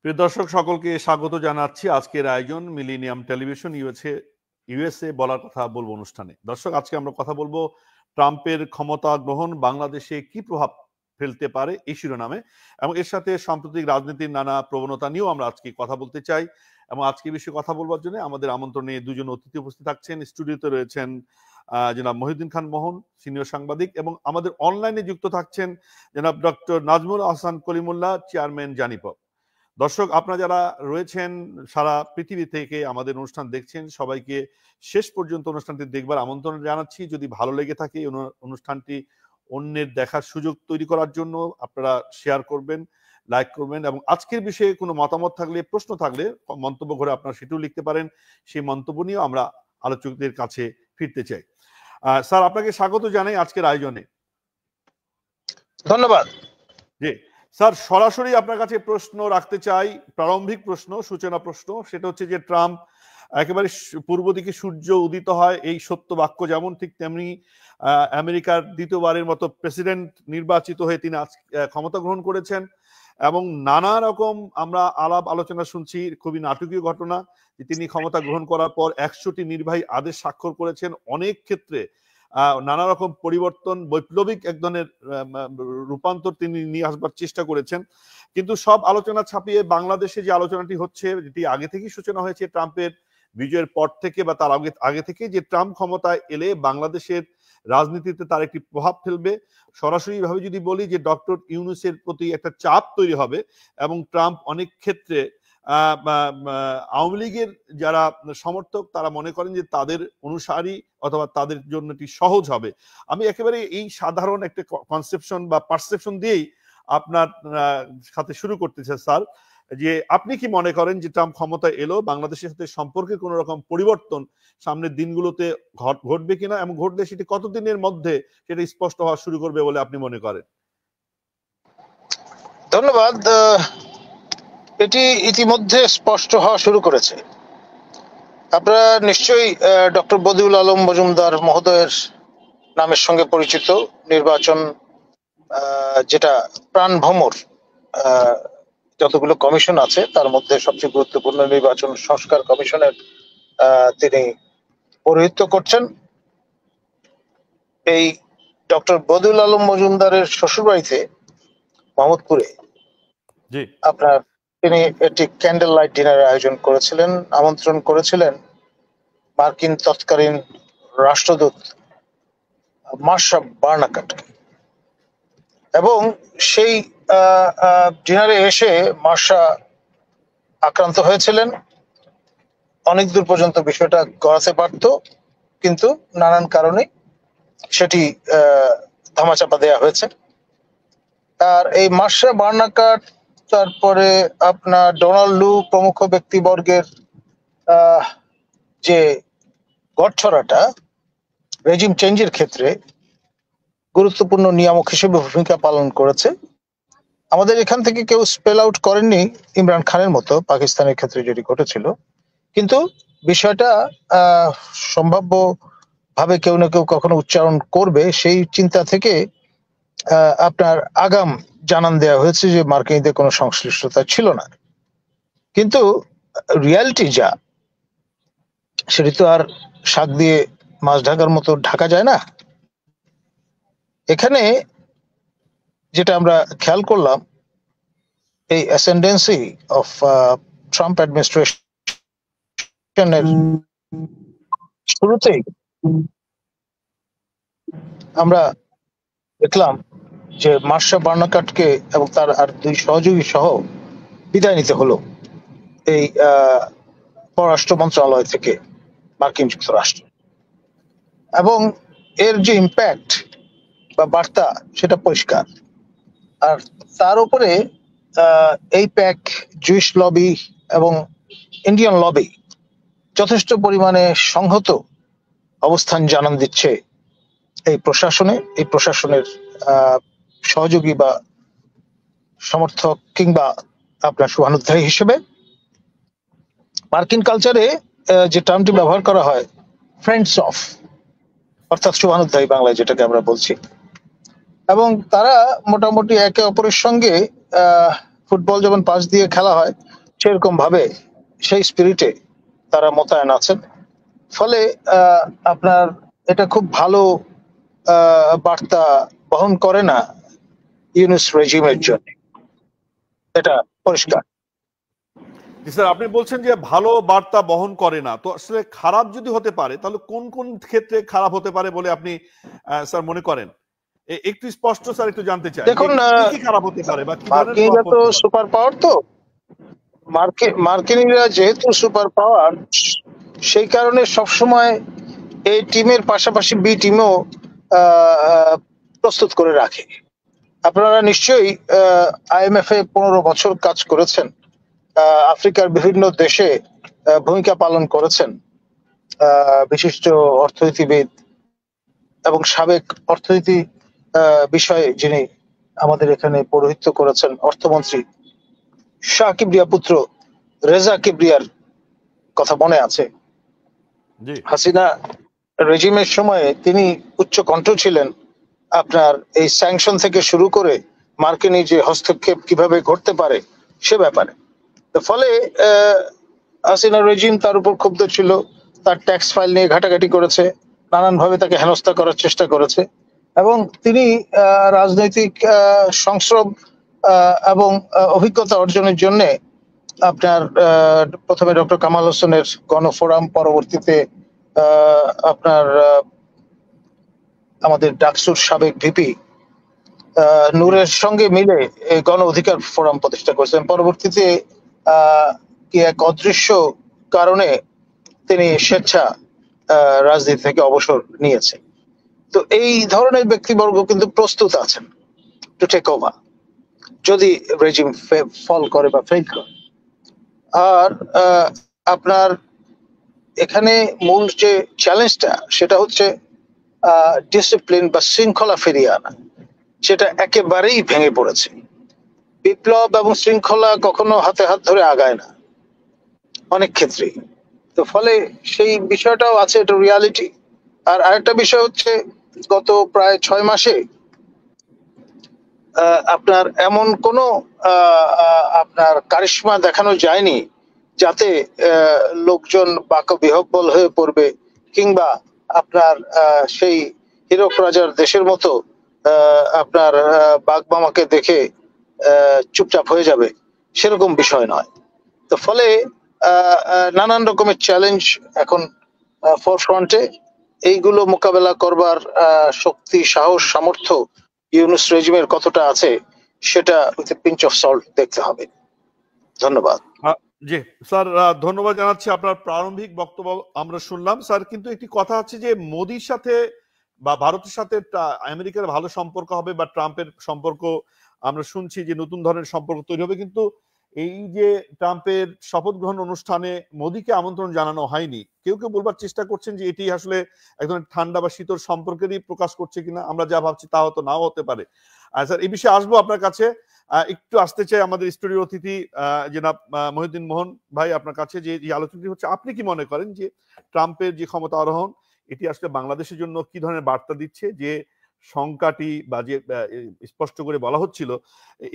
প্রিয় দর্শক সকলকে স্বাগত জানাচ্ছি আজকের আয়োজন মিলেনিয়াম টেলিভিশন ইউএসএ বলার কথা বলবো অনুষ্ঠানে। দর্শক, আজকে আমরা কথা বলবো ট্রাম্পের ক্ষমতা গ্রহণ বাংলাদেশে কি প্রভাব ফেলতে পারে এই শিরোনামে, এবং এর সাথে সাম্প্রতিক রাজনীতির নানা প্রবণতা নিয়েও আমরা আজকে কথা বলতে চাই। এবং আজকে বিষয়ে কথা বলবার জন্য আমাদের আমন্ত্রণে দুজন অতিথি উপস্থিত থাকছেন। স্টুডিওতে রয়েছেন জনাব মহিউদ্দিন খান মোহন, সিনিয়র সাংবাদিক, এবং আমাদের অনলাইনে যুক্ত থাকছেন জনাব ডক্টর নাজমুল আহসান কলিমুল্লাহ, চেয়ারম্যান জানিপপ। দর্শক, আপনারা যারা রয়েছেন সারা পৃথিবী থেকে আমাদের অনুষ্ঠান দেখছেন, সবাইকে শেষ পর্যন্ত অনুষ্ঠানটি দেখবার আমন্ত্রণ জানাচ্ছি। যদি ভালো লেগে থাকে এই অনুষ্ঠানটি অন্যের দেখার সুযোগ তৈরি করার জন্য আপনারা শেয়ার করবেন, লাইক করবেন, এবং আজকের বিষয়ে কোনো মতামত থাকলে, প্রশ্ন থাকলে মন্তব্য করে আপনারা সেটিও লিখতে পারেন। সেই মন্তব্য নিয়েও আমরা আলোচকদের কাছে ফিরতে চাই। স্যার, আপনাকে স্বাগত জানাই আজকের আয়োজনে। ধন্যবাদ। জি স্যার, সরাসরি আপনার কাছে প্রশ্ন রাখতে চাই, প্রারম্ভিক প্রশ্ন, সূচনা প্রশ্ন। সেটা হচ্ছে যে ট্রাম্প একেবারে পূর্ব দিকে সূর্য উদিত হয়, এই সত্য বাক্য যেমন, ঠিক তেমনি আমেরিকার দ্বিতীয়বারের মতো প্রেসিডেন্ট নির্বাচিত হয়ে তিনি ক্ষমতা গ্রহণ করেছেন। এবং নানা রকম আমরা আলাপ আলোচনা শুনছি, খুবই নাটকীয় ঘটনা যে তিনি ক্ষমতা গ্রহণ করার পর 100টি নির্বাহী আদেশ স্বাক্ষর করেছেন। অনেক ক্ষেত্রে নানা রকম পরিবর্তন, বৈপ্লবিক এক ধরনের রূপান্তর তিনি নিয়ে আসবার চেষ্টা করেছেন। কিন্তু সব আলোচনা ছাপিয়ে বাংলাদেশে যে আলোচনাটি হচ্ছে, যেটি আগে থেকেই সূচনা হয়েছে ট্রাম্পের বিজয়ের পর থেকে বা তার আগে থেকে, যে ট্রাম্প ক্ষমতায় এলে বাংলাদেশের রাজনীতিতে তার একটি প্রভাব ফেলবে। সরাসরি ভাবে যদি বলি যে ডক্টর ইউনূসের প্রতি একটা চাপ তৈরি হবে, এবং ট্রাম্প অনেক ক্ষেত্রে আওয়ামী লীগের যারা সমর্থক তারা মনে করেন যে তাদের অনুসারী অথবা তাদের জন্য এটি সহজ হবে। আমি একেবারে এই সাধারণ একটা কনসেপশন বা পারসেপশন দিয়েই আপনার সাথে শুরু করতে চাই স্যার, যে আপনি কি মনে করেন যে ট্রাম্প ক্ষমতায় এলো বাংলাদেশের সাথে সম্পর্কে কোন রকম পরিবর্তন সামনের দিনগুলোতে ঘটবে কিনা, এবং ঘটলে সেটি কতদিনের মধ্যে সেটা স্পষ্ট হওয়া শুরু করবে বলে আপনি মনে করেন? ধন্যবাদ। এটি ইতিমধ্যে স্পষ্ট হওয়া শুরু করেছে। আপনারা নিশ্চয়ই ডক্টর বদিউল আলম মজুমদার মহোদয়ের নামের সঙ্গে পরিচিত। নির্বাচন যেটা প্রাণ ভ্রমর, যতগুলো কমিশন আছে তার মধ্যে সবচেয়ে গুরুত্বপূর্ণ নির্বাচন সংস্কার কমিশনের তিনি পৌরোহিত্য করছেন। এই ডক্টর বদিউল আলম মজুমদারের শ্বশুরবাড়িতে মোহাম্মদপুরে আপনার তিনি একটি ক্যান্ডেল লাইট ডিনারের আয়োজন করেছিলেন, আমন্ত্রণ করেছিলেন মার্কিন তৎকালীন রাষ্ট্রদূত মার্শা বার্নাকাটকে। এবং সেই ডিনারে এসে মার্শা আক্রান্ত হয়েছিলেন। অনেক দূর পর্যন্ত বিষয়টা গড়াতে পারত, কিন্তু নানান কারণে সেটি ধামাচাপা দেওয়া হয়েছে। আর এই মার্শা বার্নাকাট, তারপরে আপনার ডোনাল্ড লু প্রমুখ ব্যক্তিবর্গের যে গড়ছড়াটা রেজিম চেঞ্জের ক্ষেত্রে গুরুত্বপূর্ণ নিয়ামক হিসেবে ভূমিকা পালন করেছে। আমাদের এখান থেকে কেউ স্পেল আউট করেননি ইমরান খানের মতো পাকিস্তানের ক্ষেত্রে যেটি ঘটেছিল, কিন্তু বিষয়টা সম্ভাব্য ভাবে কেউ না কেউ কখনো উচ্চারণ করবে সেই চিন্তা থেকে আপনার আগাম জানান দেওয়া হয়েছে যে মার্কিনীদের কোনো সংশ্লিষ্টতা ছিল না। কিন্তু রিয়ালিটি যা, সেটি তো আর শাক দিয়ে মাছ ঢাকার মতো ঢাকা যায় না। এখানে যেটা আমরা খেয়াল করলাম, এই অ্যাসেন্ডেন্সি অফ ট্রাম্প অ্যাডমিনিস্ট্রেশনের শুরুতেই আমরা দেখলাম যে মার্শা বার্নাকাটকে এবং তার আর দুই সহযোগী সহ বিদায় নিতে হলো এই পররাষ্ট্র মন্ত্রণালয় থেকে মার্কিন যুক্তরাষ্ট্র। এবং এর যে ইম্প্যাক্ট বা বার্তা সেটা পরিষ্কার। আর তার উপরে এই প্যাক, জুইশ লবি এবং ইন্ডিয়ান লবি যথেষ্ট পরিমাণে সংহত অবস্থান জানান দিচ্ছে এই প্রশাসনের সহযোগী বা সমর্থক কিংবা আপনার শুভানুধ্যায়ী হিসেবে। মার্কিন কালচারে যে টার্মটি ব্যবহার করা হয় ফ্রেন্ডস অফ, অর্থাৎ শুভানুধ্যায়ী বাংলায় যেটাকে আমরা বলছি। এবং তারা মোটামুটি একে অপরের সঙ্গে ফুটবল যেমন পাশ দিয়ে খেলা হয়, সেরকম ভাবে সেই স্পিরিটে তারা মোতায়েন আছেন। ফলে আপনার এটা খুব ভালো বার্তা বহন করে না ইউনূস রেজিমের জন্য, এটা পরিষ্কার। স্যার আপনি বলছেন যে ভালো বার্তা বহন করে না, তো আসলে খারাপ যদি হতে পারে তাহলে কোন কোন ক্ষেত্রে খারাপ হতে পারে বলে আপনি স্যার মনে করেন? একটু স্পষ্ট স্যার একটু জানতে চাই দেখুন, কি কি খারাপ হতে পারে বা কি ধরনের মার্কিনিরা প্রভাব তো পড়তে পারে? সুপার পাওয়ার, তো মার্কিনিরা যেহেতু সুপার পাওয়ার, সেই কারণে সবসময় এই টিমের পাশাপাশি বি টিমও প্রস্তুত করে রাখে। আপনারা নিশ্চয়ই IMF এ 15 বছর কাজ করেছেন, আফ্রিকার বিভিন্ন দেশে ভূমিকা পালন করেছেন, বিশিষ্ট অর্থনীতিবিদ এবং সাবেক অর্থনীতি বিষয়ে যিনি আমাদের এখানে পৌরোহিত্য করেছেন অর্থমন্ত্রী শাহ কিবরিয়া পুত্র রেজা কিবরিয়ার কথা মনে আছে। জি হাসিনা রেজিমের সময়ে তিনি উচ্চ কণ্ঠ ছিলেন আপনার এই স্যাংশন থেকে শুরু করে মার্কিনী যে হস্তক্ষেপ কিভাবে ঘটতে পারে সে ব্যাপারে। ফলে হাসিনা রেজিম তার উপর ক্ষুব্ধ ছিল, তার ট্যাক্স ফাইল নিয়ে ঘাটাঘাটি করেছে, নানানভাবে তাকে হেনস্থা করার চেষ্টা করেছে, এবং তিনি রাজনৈতিক সংস্রব এবং অভিজ্ঞতা অর্জনের জন্য আপনার প্রথমে ডক্টর কামাল হোসেনের গণফোরাম, পরবর্তীতে আপনার আমাদের ডাকসুর সাবেক ভিপি নূরের সঙ্গে মিলে এই গণ অধিকার ফোরাম প্রতিষ্ঠা করেছেন। পরবর্তীতে কি এক অদৃশ্য কারণে তিনি স্বেচ্ছা রাজনীতি থেকে অবসর নিয়েছেন। তো এই ধরনের ব্যক্তিবর্গ কিন্তু প্রস্তুত আছেন টু টেক ওভার যদি রেজিম ফল করে বা ফেল করে। আর আপনার এখানে মূল যে চ্যালেঞ্জটা সেটা হচ্ছে ডিসিপ্লিন বা শৃঙ্খলা ফিরিয়ে আনা, সেটা একেবারেই ভেঙে পড়েছে। বিপ্লব এবং শৃঙ্খলা কখনো হাতে হাত ধরে আগায় না অনেক ক্ষেত্রেই। তো ফলে সেই বিষয়টাও আছে, এটা রিয়ালিটি। আর আরেকটা বিষয় হচ্ছে গত প্রায় 6 মাসে আপনার এমন কোনো আপনার কারিশমা দেখানো যায়নি যাতে লোকজন বাকবিহব্বল হয়ে পড়বে, কিংবা আপনার সেই হীরক রাজার দেশের মতো আপনার বাঘমামাকে দেখে চুপচাপ হয়ে যাবে, সেরকম বিষয় নয়। তো ফলে নানান রকমের চ্যালেঞ্জ এখন ফোরফ্রন্টে। এইগুলো মোকাবেলা করবার শক্তি, সাহস, সামর্থ্য ইউনূস রেজিমের কতটা আছে সেটা with a pinch of salt দেখতে হবে। ধন্যবাদ। জি স্যার, ধন্যবাদ জানাচ্ছি। আপনার প্রারম্ভিক বক্তব্য আমরা শুনলাম স্যার, কিন্তু একটি কথা হচ্ছে যে মোদির সাথে বা ভারতের সাথে আমেরিকার ভালো সম্পর্ক হবে বা ট্রাম্পের সম্পর্ক আমরা শুনছি যে নতুন ধরনের সম্পর্ক তৈরি হবে, কিন্তু এই যে ট্রাম্পের শপথ গ্রহণ অনুষ্ঠানে মোদিকে আমন্ত্রণ জানানো হয়নি, কেউ কেউ বলবার চেষ্টা করছেন যে এটি আসলে এক ধরনের ঠান্ডা বা শীতল সম্পর্কেরই প্রকাশ করছে কিনা। আমরা যা ভাবছি তা হয়তো নাও হতে পারে। স্যার এই বিষয়ে আসবো আপনার কাছে। একটু আসতে চাই আমাদের স্টুডিও অতিথি জনাব মহিউদ্দিন মোহন ভাই আপনার কাছে, যে আলোচনাটি হচ্ছে আপনি কি মনে করেন যে ট্রাম্পের যে ক্ষমতা আরোহণ এটি আসলে বাংলাদেশের জন্য কি ধরনের বার্তা দিচ্ছে, যে শঙ্কাটি বা যে স্পষ্ট করে বলা হচ্ছিল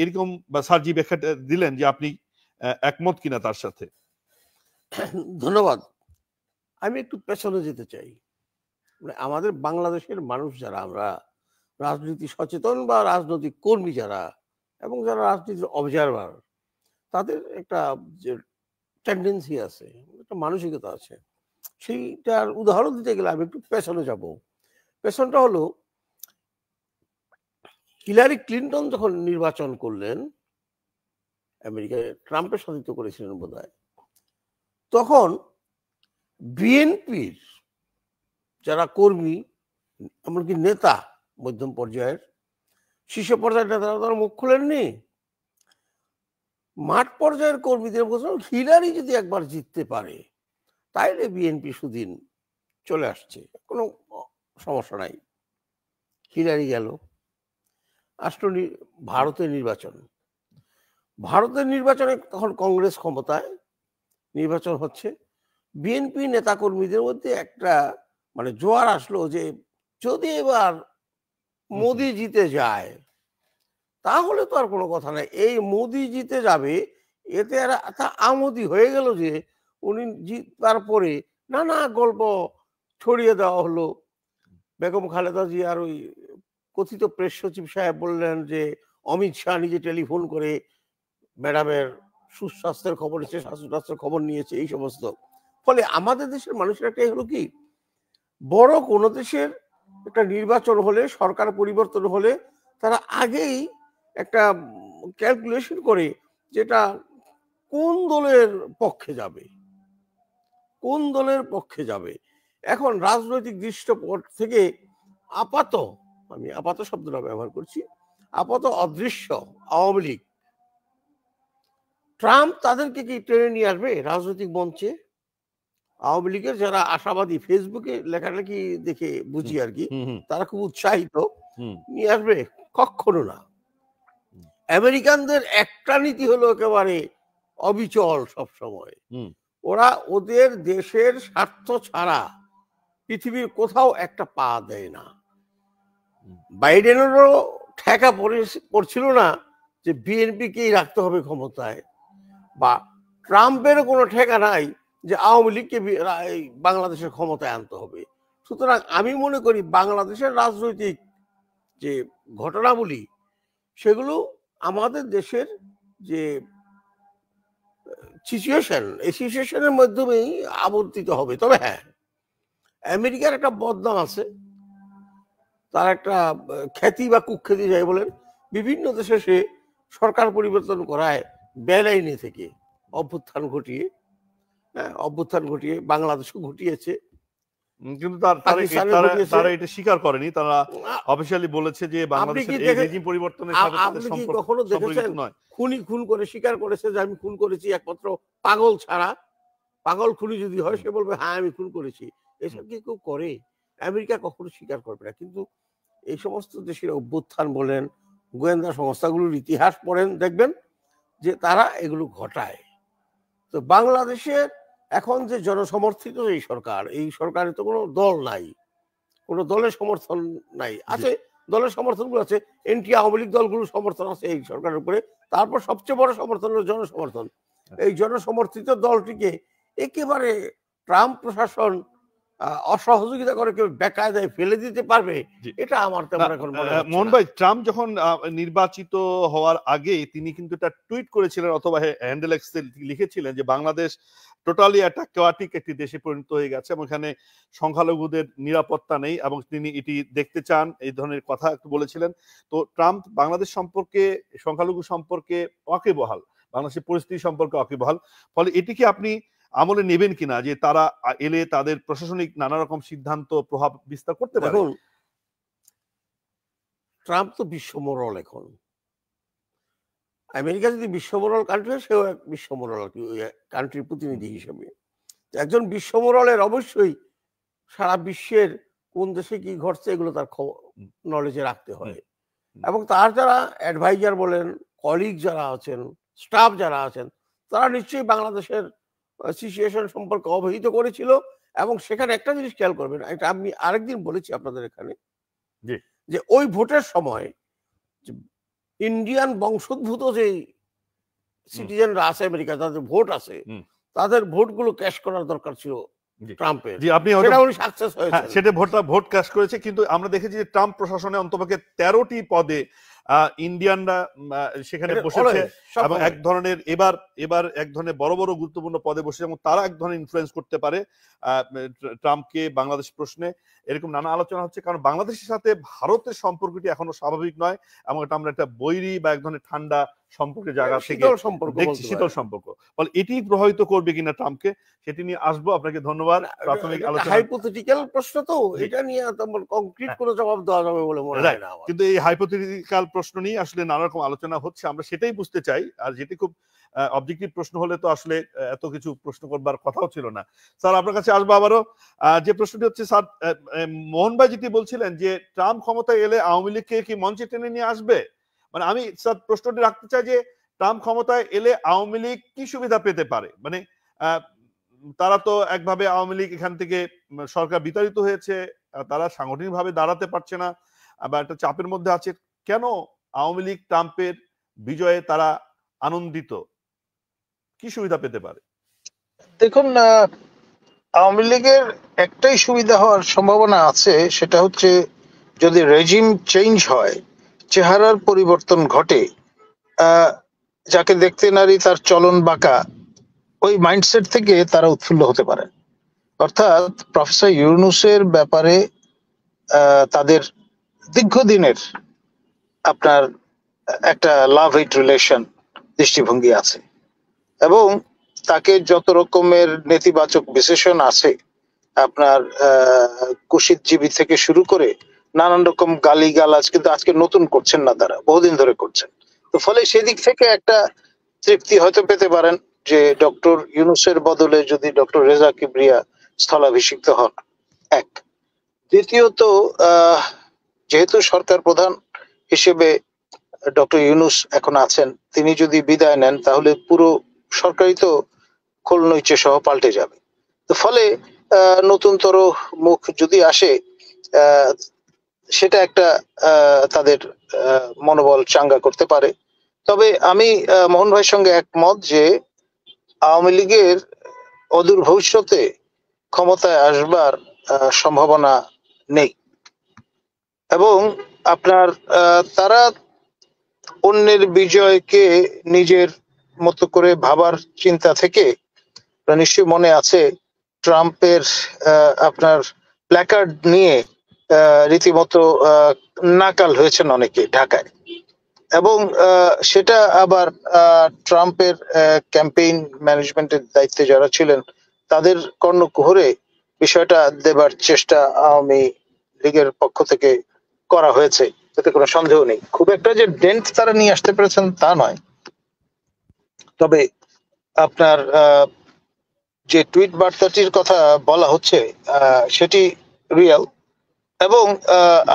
এরকম, বা স্যার জি ব্যাখ্যা দিলেন যে আপনি একমত কিনা তার সাথে? ধন্যবাদ। আমি একটু পেছনে যেতে চাই। আমাদের বাংলাদেশের মানুষ যারা, আমরা রাজনীতি সচেতন বা রাজনৈতিক কর্মী যারা, এবং যারা রাজনীতির অবজারভার, তাদের একটা যে টেন্ডেন্সি আছে, একটা মানসিকতা আছে, সেইটার উদাহরণ দিতে গেলে আমি একটু পেছনে যাব। পেছনটা হলো হিলারি ক্লিন্টন যখন নির্বাচন করলেন, আমেরিকায় ট্রাম্পের সাথে তো করেছিলেন বোধহয়, তখন বিএনপির যারা কর্মী, এমনকি নেতা, মধ্যম পর্যায়ের শীর্ষ পর্যায়ের নেতারা তারা মুখ খুলেননি। মাঠ পর্যায়ের কর্মীদের বলছেন হিলারি যদি একবার জিততে পারে তাইলে বিএনপি সুদিন চলে আসছে, কোনো সমস্যা নাই। হিলারি গেল, আসলো ভারতের নির্বাচন। ভারতের নির্বাচনে তখন কংগ্রেস ক্ষমতায়, নির্বাচন হচ্ছে, বিএনপি নেতাকর্মীদের মধ্যে একটা মানে জোয়ার আসলো যে যদি এবার মোদি জিতে যায় তাহলে তো আর কোনো কথা নাই, এই মোদি জিতে যাবে এতে আর তা আমোদি হয়ে গেল যে উনি তারপরে নানা গল্প ছড়িয়ে দেওয়া হলো। বেগম খালেদা জিয়ার ওই কথিত প্রেস সচিব সাহেব বললেন যে অমিত শাহ নিজে টেলিফোন করে ম্যাডামের সুস্বাস্থ্যের খবর নিয়েছে, স্বাস্থ্যের খবর নিয়েছে, এই সমস্ত। ফলে আমাদের দেশের মানুষের একটাই হলো কি, বড় কোনো দেশের একটা নির্বাচন হলে, সরকার পরিবর্তন হলে তারা আগেই একটা ক্যালকুলেশন করে যেটা কোন দলের পক্ষে যাবে, কোন দলের পক্ষে যাবে। এখন রাজনৈতিক দৃষ্টিকোণ থেকে আপাত, আমি আপাত শব্দটা ব্যবহার করছি, আপাত অদৃশ্য আওয়ামী লীগ, ট্রাম্প তাদেরকে কি টেনে নিয়ে আসবে রাজনৈতিক মঞ্চে? আওয়ামী লীগের যারা আশাবাদী, ফেসবুকে লেখালেখি দেখে বুঝি আর কি, তারা খুব উৎসাহিত, নিয়ে আসবে? কখনো না। আমেরিকানদের একটা নীতি হলো একেবারে অবিচল সব সময়, ওরা ওদের দেশের স্বার্থ ছাড়া পৃথিবীর কোথাও একটা পা দেয় না। বাইডেনেরও ঠেকা পড়ছিল না যে বিএনপিকেই রাখতে হবে ক্ষমতায়, বা ট্রাম্পেরও কোনো ঠেকা নাই যে আওয়ামী লীগকে বাংলাদেশের ক্ষমতায় আনতে হবে। সুতরাং আমি মনে করি বাংলাদেশের রাজনৈতিক যে ঘটনাবলী, সেগুলো আমাদের দেশের যে সিচুয়েশন, এই সিচুয়েশনের মাধ্যমেই আবর্তিত হবে। তবে হ্যাঁ, আমেরিকার একটা বদনাম আছে, তার একটা খ্যাতি বা কুখ্যাতি যাই বলেন, বিভিন্ন দেশে সে সরকার পরিবর্তন করায় বেআইনি থেকে অভ্যুত্থান ঘটিয়ে বাংলাদেশও ঘটিয়েছে, কিন্তু তারা এটা স্বীকার করেনি। তারা অফিশিয়ালি বলেছে যে বাংলাদেশের এই রেজিম পরিবর্তনের সাথে আপনি কি কখনো দেখেছেন খুনি খুন করে স্বীকার করেছে যে আমি খুন করেছি, একমাত্র পাগল ছাড়া? পাগল খুনি যদি হয় সে বলবে হ্যাঁ আমি খুন করেছি। এসব কি কেউ করে? আমেরিকা কখনো স্বীকার করবে না। কিন্তু এই সমস্ত দেশের অভ্যুত্থান বলেন, গোয়েন্দা সংস্থাগুলোর ইতিহাস পড়েন, দেখবেন যে তারা এগুলো ঘটায়। তো বাংলাদেশের এখন যে জনসমর্থিত এই সরকার, এই সরকারে তো কোনো দল নাই, কোনো দলের সমর্থন নাই। আছে দলের সমর্থনগুলো আছে, এনটি আওয়ামী লীগ দলগুলোর সমর্থন আছে এই সরকারের উপরে। তারপর সবচেয়ে বড় সমর্থন হলো জনসমর্থন। এই জনসমর্থিত দলটিকে একেবারে ট্রাম্প প্রশাসন অসহযোগিতা করে কেউ বেকায়দায় ফেলে দিতে পারবে, এটা আমার তেমন এখন মনে হচ্ছে না। মোহন ভাই, ট্রাম্প যখন নির্বাচিত হওয়ার আগে তিনি কিন্তু একটা টুইট করেছিলেন, অথবা হ্যান্ডেল এক্সে লিখেছিলেন যে বাংলাদেশ টোটালি একটা কেওয়াটিক একটি দেশে পরিণত হয়ে গেছে এবং এখানে সংখ্যালঘুদের নিরাপত্তা নেই এবং তিনি এটি দেখতে চান, এই ধরনের কথা একটু বলেছিলেন। তো ট্রাম্প বাংলাদেশ সম্পর্কে, সংখ্যালঘু সম্পর্কে ওয়াকিবহাল, বাংলাদেশের পরিস্থিতি সম্পর্কে ওয়াকিবহাল। ফলে এটিকে আপনি আমলে নেবেন কিনা যে তারা এলে তাদের প্রশাসনিক নানা রকম সিদ্ধান্ত প্রভাব বিস্তার করতে পারে? দেখুন, ট্রাম্প তো বিশ্ব মোড়ল, এখন আমেরিকা যদি বিশ্ব মোড়ল কান্ট্রি হয়, সেও এক বিশ্ব মোড়ল কান্ট্রির প্রতিনিধি হিসেবে। একজন বিশ্ব মোড়লের অবশ্যই সারা বিশ্বের কোন দেশে কি ঘটছে এগুলো তার নলেজে রাখতে হয়, এবং তার যারা অ্যাডভাইজার বলেন, কলিগ যারা আছেন, স্টাফ যারা আছেন, তারা নিশ্চয়ই বাংলাদেশের সিচুয়েশন সম্পর্কে অবহিত করেছিল। এবং সেখানে একটা জিনিস খেয়াল করবেন, এটা আমি আরেকদিন বলেছি আপনাদের এখানে, যে ওই ভোটের সময় ইন্ডিয়ান বংশোদ্ভূত যে সিটিজেনরা আছে আমেরিকা, তাদের ভোট আছে, তাদের ভোটগুলো ক্যাশ করার দরকার ছিল ট্রাম্পের। সেটা ভোট ক্যাশ করেছে, কিন্তু আমরা দেখেছি যে ট্রাম্প প্রশাসনে অন্তপক্ষে 13টি পদে ইন্ডিয়ানরা সেখানে বসেছে এবং এক ধরনের এবার এক ধরনের বড় বড় গুরুত্বপূর্ণ পদে বসেছে এবং তারা এক ধরনের ইনফ্লুয়েন্স করতে পারে ট্রাম্পকে বাংলাদেশ প্রশ্নে। এরকম নানা আলোচনা হচ্ছে, কারণ বাংলাদেশের সাথে ভারতের সম্পর্কটি এখনো স্বাভাবিক নয় এবং এটা আমরা একটা বৈরী বা এক ধরনের ঠান্ডা সম্পর্কের জায়গা থেকে দেখছি, শীতল সম্পর্ক। ফলে এটি প্রভাবিত করবে কিনা ট্রাম্পকে, সেটি নিয়ে আসবো। আপনাকে ধন্যবাদ। প্রাথমিক আলোচনা হাইপোথেটিক্যাল প্রশ্ন, তো এটা নিয়ে তেমন কংক্রিট কোনো জবাব দেওয়া যাবে বলে মনে হয় না। কিন্তু এই হাইপোথেটিক্যাল প্রশ্ন নিয়ে আসলে নানা রকম আলোচনা হচ্ছে, আমরা সেটাই বুঝতে চাই। আর যেটি খুব অবজেক্টিভ প্রশ্ন হলে তো আসলে এত কিছু প্রশ্ন করবার কথাও ছিল না। স্যার, আপনার কাছে আসবো আবারও। যে প্রশ্নটি হচ্ছে, স্যার মোহন ভাই যেটি বলছিলেন যে ট্রাম্প ক্ষমতায় এলে আওয়ামী লীগকে কি মঞ্চে টেনে নিয়ে আসবে, মানে আমি স্যার প্রশ্নটি রাখতে চাই যে ট্রাম্প ক্ষমতায় এলে আওয়ামী লীগ কি সুবিধা পেতে পারে? মানে তারা তো একভাবে আওয়ামী লীগ এখান থেকে সরকার বিতাড়িত হয়েছে, তারা সাংগঠনিকভাবে দাঁড়াতে পারছে না বা একটা চাপের মধ্যে আছে। কেন আওয়ামী লীগ ট্রাম্পের বিজয়ে তারা আনন্দিত? কি সুবিধা পেতে পারে? দেখুন, আওয়ামী লীগের একটাই সুবিধা হওয়ার সম্ভাবনা আছে, সেটা হচ্ছে যদি রেজিম চেঞ্জ হয়, চেহারার পরিবর্তন ঘটে, যাকে দেখতে নারী তার চলন বাঁকা, ওই মাইন্ডসেট থেকে তারা উৎফুল্ল হতে পারে। অর্থাৎ প্রফেসর ইউনূসের ব্যাপারে তাদের দীর্ঘদিনের আপনার একটা লাভ হেট রিলেশন দৃষ্টিভঙ্গি আছে, এবং তাকে যত রকমের নেতিবাচক বিশেষণ আছে, আপনার কুশিতজীবী থেকে শুরু করে নানান রকম গালিগালাজ কিন্তু আজকে নতুন করছেন না, তারা বহুদিন ধরে করছেন। তো ফলে সেদিক থেকে একটা তৃপ্তি হয়তো পেতে পারেন যে ডক্টর ইউনূসের বদলে যদি ডক্টর রেজা কিবরিয়া স্থলাভিষিক্ত হন। এক, দ্বিতীয়ত যেহেতু সরকার প্রধান হিসেবে ডক্টর ইউনূস এখন আছেন, তিনি যদি বিদায় নেন তাহলে পুরো সরকারই তো খোলনৈচে সহ পাল্টে যাবে। তো ফলে নতুনতর মুখ যদি আসে, সেটা একটা তাদের মনোবল চাঙ্গা করতে পারে। তবে আমি মোহন ভাইয়ের সঙ্গে একমত যে আওয়ামী লীগের অদূর ভবিষ্যতে ক্ষমতায় আসবার সম্ভাবনা নেই, এবং আপনার তারা অন্যের বিজয়কে নিজের মতো করে ভাবার চিন্তা থেকে, নিশ্চয়ই মনে আছে ট্রাম্পের আপনার প্ল্যাকার্ড নিয়ে রীতিমতো নাকাল হয়েছেন অনেকে ঢাকায়, এবং সেটা আবার ট্রাম্পের ক্যাম্পেইন ম্যানেজমেন্টের দায়িত্বে যারা ছিলেন তাদের কর্ণকুহরে বিষয়টা দেবার চেষ্টা আওয়ামী লীগের পক্ষ থেকে করা হয়েছে, এতে কোনো সন্দেহ নেই। খুব একটা যে ডেন্ট তারা নিয়ে আসতে পেরেছেন তা নয়, তবে আপনার যে টুইট বার্তাটির কথা বলা হচ্ছে সেটি রিয়েল, এবং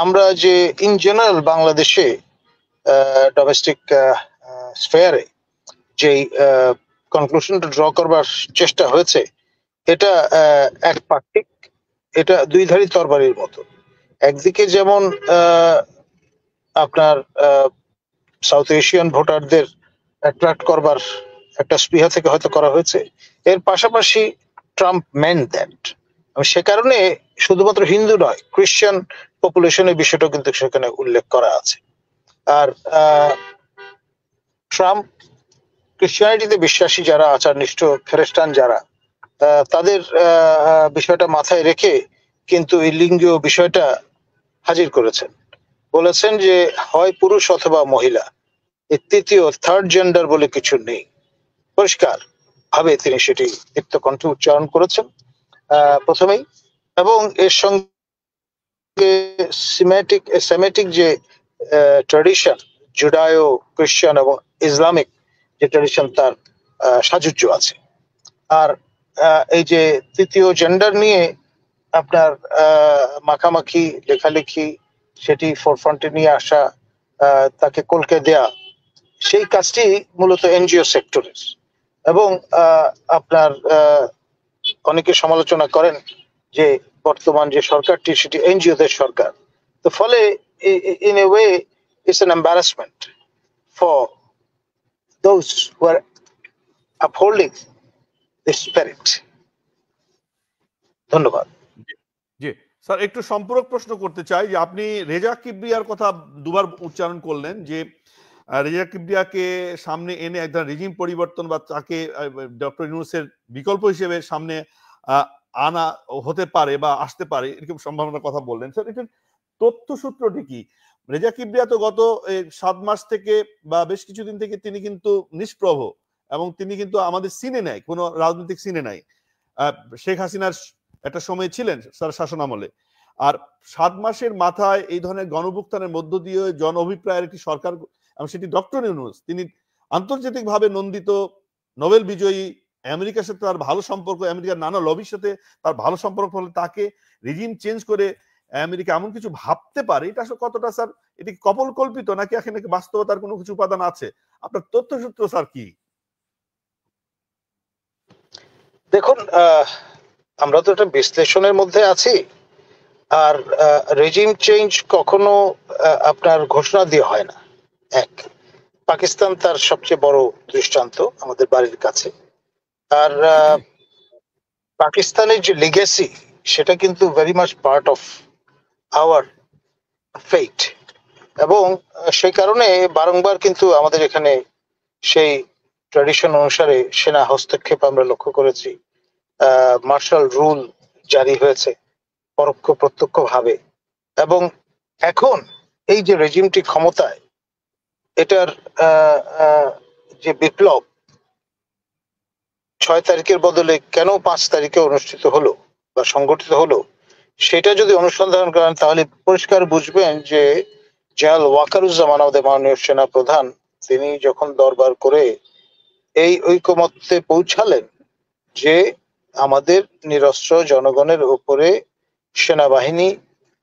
আমরা যে ইন জেনারেল বাংলাদেশে ডোমেস্টিক স্ফেয়ারে যে কনক্লুশনটা ড্র করবার চেষ্টা হয়েছে, এটা একপাক্ষিক, এটা দুইধারী তরবারির মতো। একদিকে যেমন আপনার সাউথ এশিয়ান ভোটারদের অ্যাট্রাক্ট করবার একটা স্পৃহা থেকে হয়তো করা হয়েছে, এর পাশাপাশি ট্রাম্প মেন দ্যাট, সে কারণে শুধুমাত্র হিন্দু নয়, খ্রিস্টান পপুলেশনের বিষয়টা কিন্তু সেখানে উল্লেখ করা আছে। আর ট্রাম্প ক্রিশ্চিয়ানিটিতে বিশ্বাসী যারা, আচারনিষ্ঠ খ্রিস্টান যারা, তাদের বিষয়টা মাথায় রেখে কিন্তু এই লিঙ্গীয় বিষয়টা হাজির করেছেন। বলেছেন যে হয় পুরুষ অথবা মহিলা, এই তৃতীয় থার্ড জেন্ডার বলে কিছু নেই। পরিষ্কার ভাবে তিনি সেটি দীপ্ত কণ্ঠে উচ্চারণ করেছেন প্রথমেই, এবং এর সঙ্গে সেমেটিক যে ট্র্যাডিশন, জুডায়ো খ্রিস্টান এবং ইসলামিক যে ট্র্যাডিশন, তার সাযুজ্য আছে। আর এই যে তৃতীয় জেন্ডার নিয়ে আপনার মাখামাখি লেখালেখি, সেটি ফোরফ্রন্টে নিয়ে আসা, তাকে কলকে দেয়া, সেই কাজটি মূলত এনজিও সেক্টরের, এবং আপনার অনেকে সমালোচনা করেন যে বর্তমান যে সরকারটি সেটি এনজিওদের সরকার। তো ফলে in a way it's an embarrassment for those who are upholding this spirit. ধন্যবাদ। জি স্যার, একটু সম্পূরক প্রশ্ন করতে চাই যে আপনি রেজা কিবরিয়ার কথা দুবার উচ্চারণ করলেন, যে রেজা কিবরিয়াকে সামনে এনে একটা রেজিম পরিবর্তন বা তাকে ডক্টর ইউনূসের বিকল্প হিসেবে সামনে আনা হতে পারে বা আসতে পারে, এরকম সম্ভাবনার কথা বললেন। স্যার, এটা তথ্যসূত্রটি কি? রেজা কিবরিয়া তো গত 7 মাস থেকে বা বেশ কিছুদিন থেকে তিনি কিন্তু নিষ্প্রভ, এবং তিনি কিন্তু আমাদের সিনে নাই, কোনো রাজনৈতিক সিনে নাই। শেখ হাসিনার একটা সময় ছিলেন তার শাসন আমলে, আর 7 মাসের মাথায় এই ধরনের গণভুত্থানের মধ্য দিয়ে জন অভিপ্রায়ের একটি সরকার, এবং সেটি ডক্টর ইউনূস, তিনি আন্তর্জাতিকভাবে নন্দিত নোবেল বিজয়ী, আমেরিকার সাথে তার ভালো সম্পর্ক, আমেরিকার নানা লবির সাথে তার ভালো সম্পর্ক হলে তাকে রিজিম চেঞ্জ করে আমেরিকা এমন কিছু ভাবতে পারে, এটা আসলে কতটা স্যার, এটি কপল কল্পিত নাকি এখানে বাস্তবতার কোনো কিছু উপাদান আছে? আপনার তথ্যসূত্র স্যার কি? দেখুন, আমরা তো একটা বিশ্লেষণের মধ্যে আছি, আর রেজিম চেঞ্জ কখনো আপনার ঘোষণা দিয়ে হয় না। এক, পাকিস্তান তার সবচেয়ে বড় দৃষ্টান্ত আমাদের বাড়ির কাছে। আর পাকিস্তানের যে লিগেসি সেটা কিন্তু very much part of our fate, এবং সেই কারণে বারংবার কিন্তু আমাদের এখানে সেই ট্র্যাডিশন অনুসারে সেনা হস্তক্ষেপ আমরা লক্ষ্য করেছি। মার্শাল রুল জারি হয়েছে পরোক্ষ প্রত্যক্ষ ভাবে, এবং এখন এই যে রেজিমটি ক্ষমতায়, এটার যে বিপ্লব 6 তারিখের বদলে কেন 5 তারিখে অনুষ্ঠিত হলো বা সংগঠিত হলো, সেটা যদি অনুসন্ধান করেন তাহলে পরিষ্কার বুঝবেন যে জেনারেল ওয়াকারুজ্জামান, আমাদের মাননীয় সেনা প্রধান, তিনি যখন দরবার করে এই ঐকমত্যে পৌঁছালেন যে আমাদের নিরস্ত্র জনগণের উপরে সেনাবাহিনী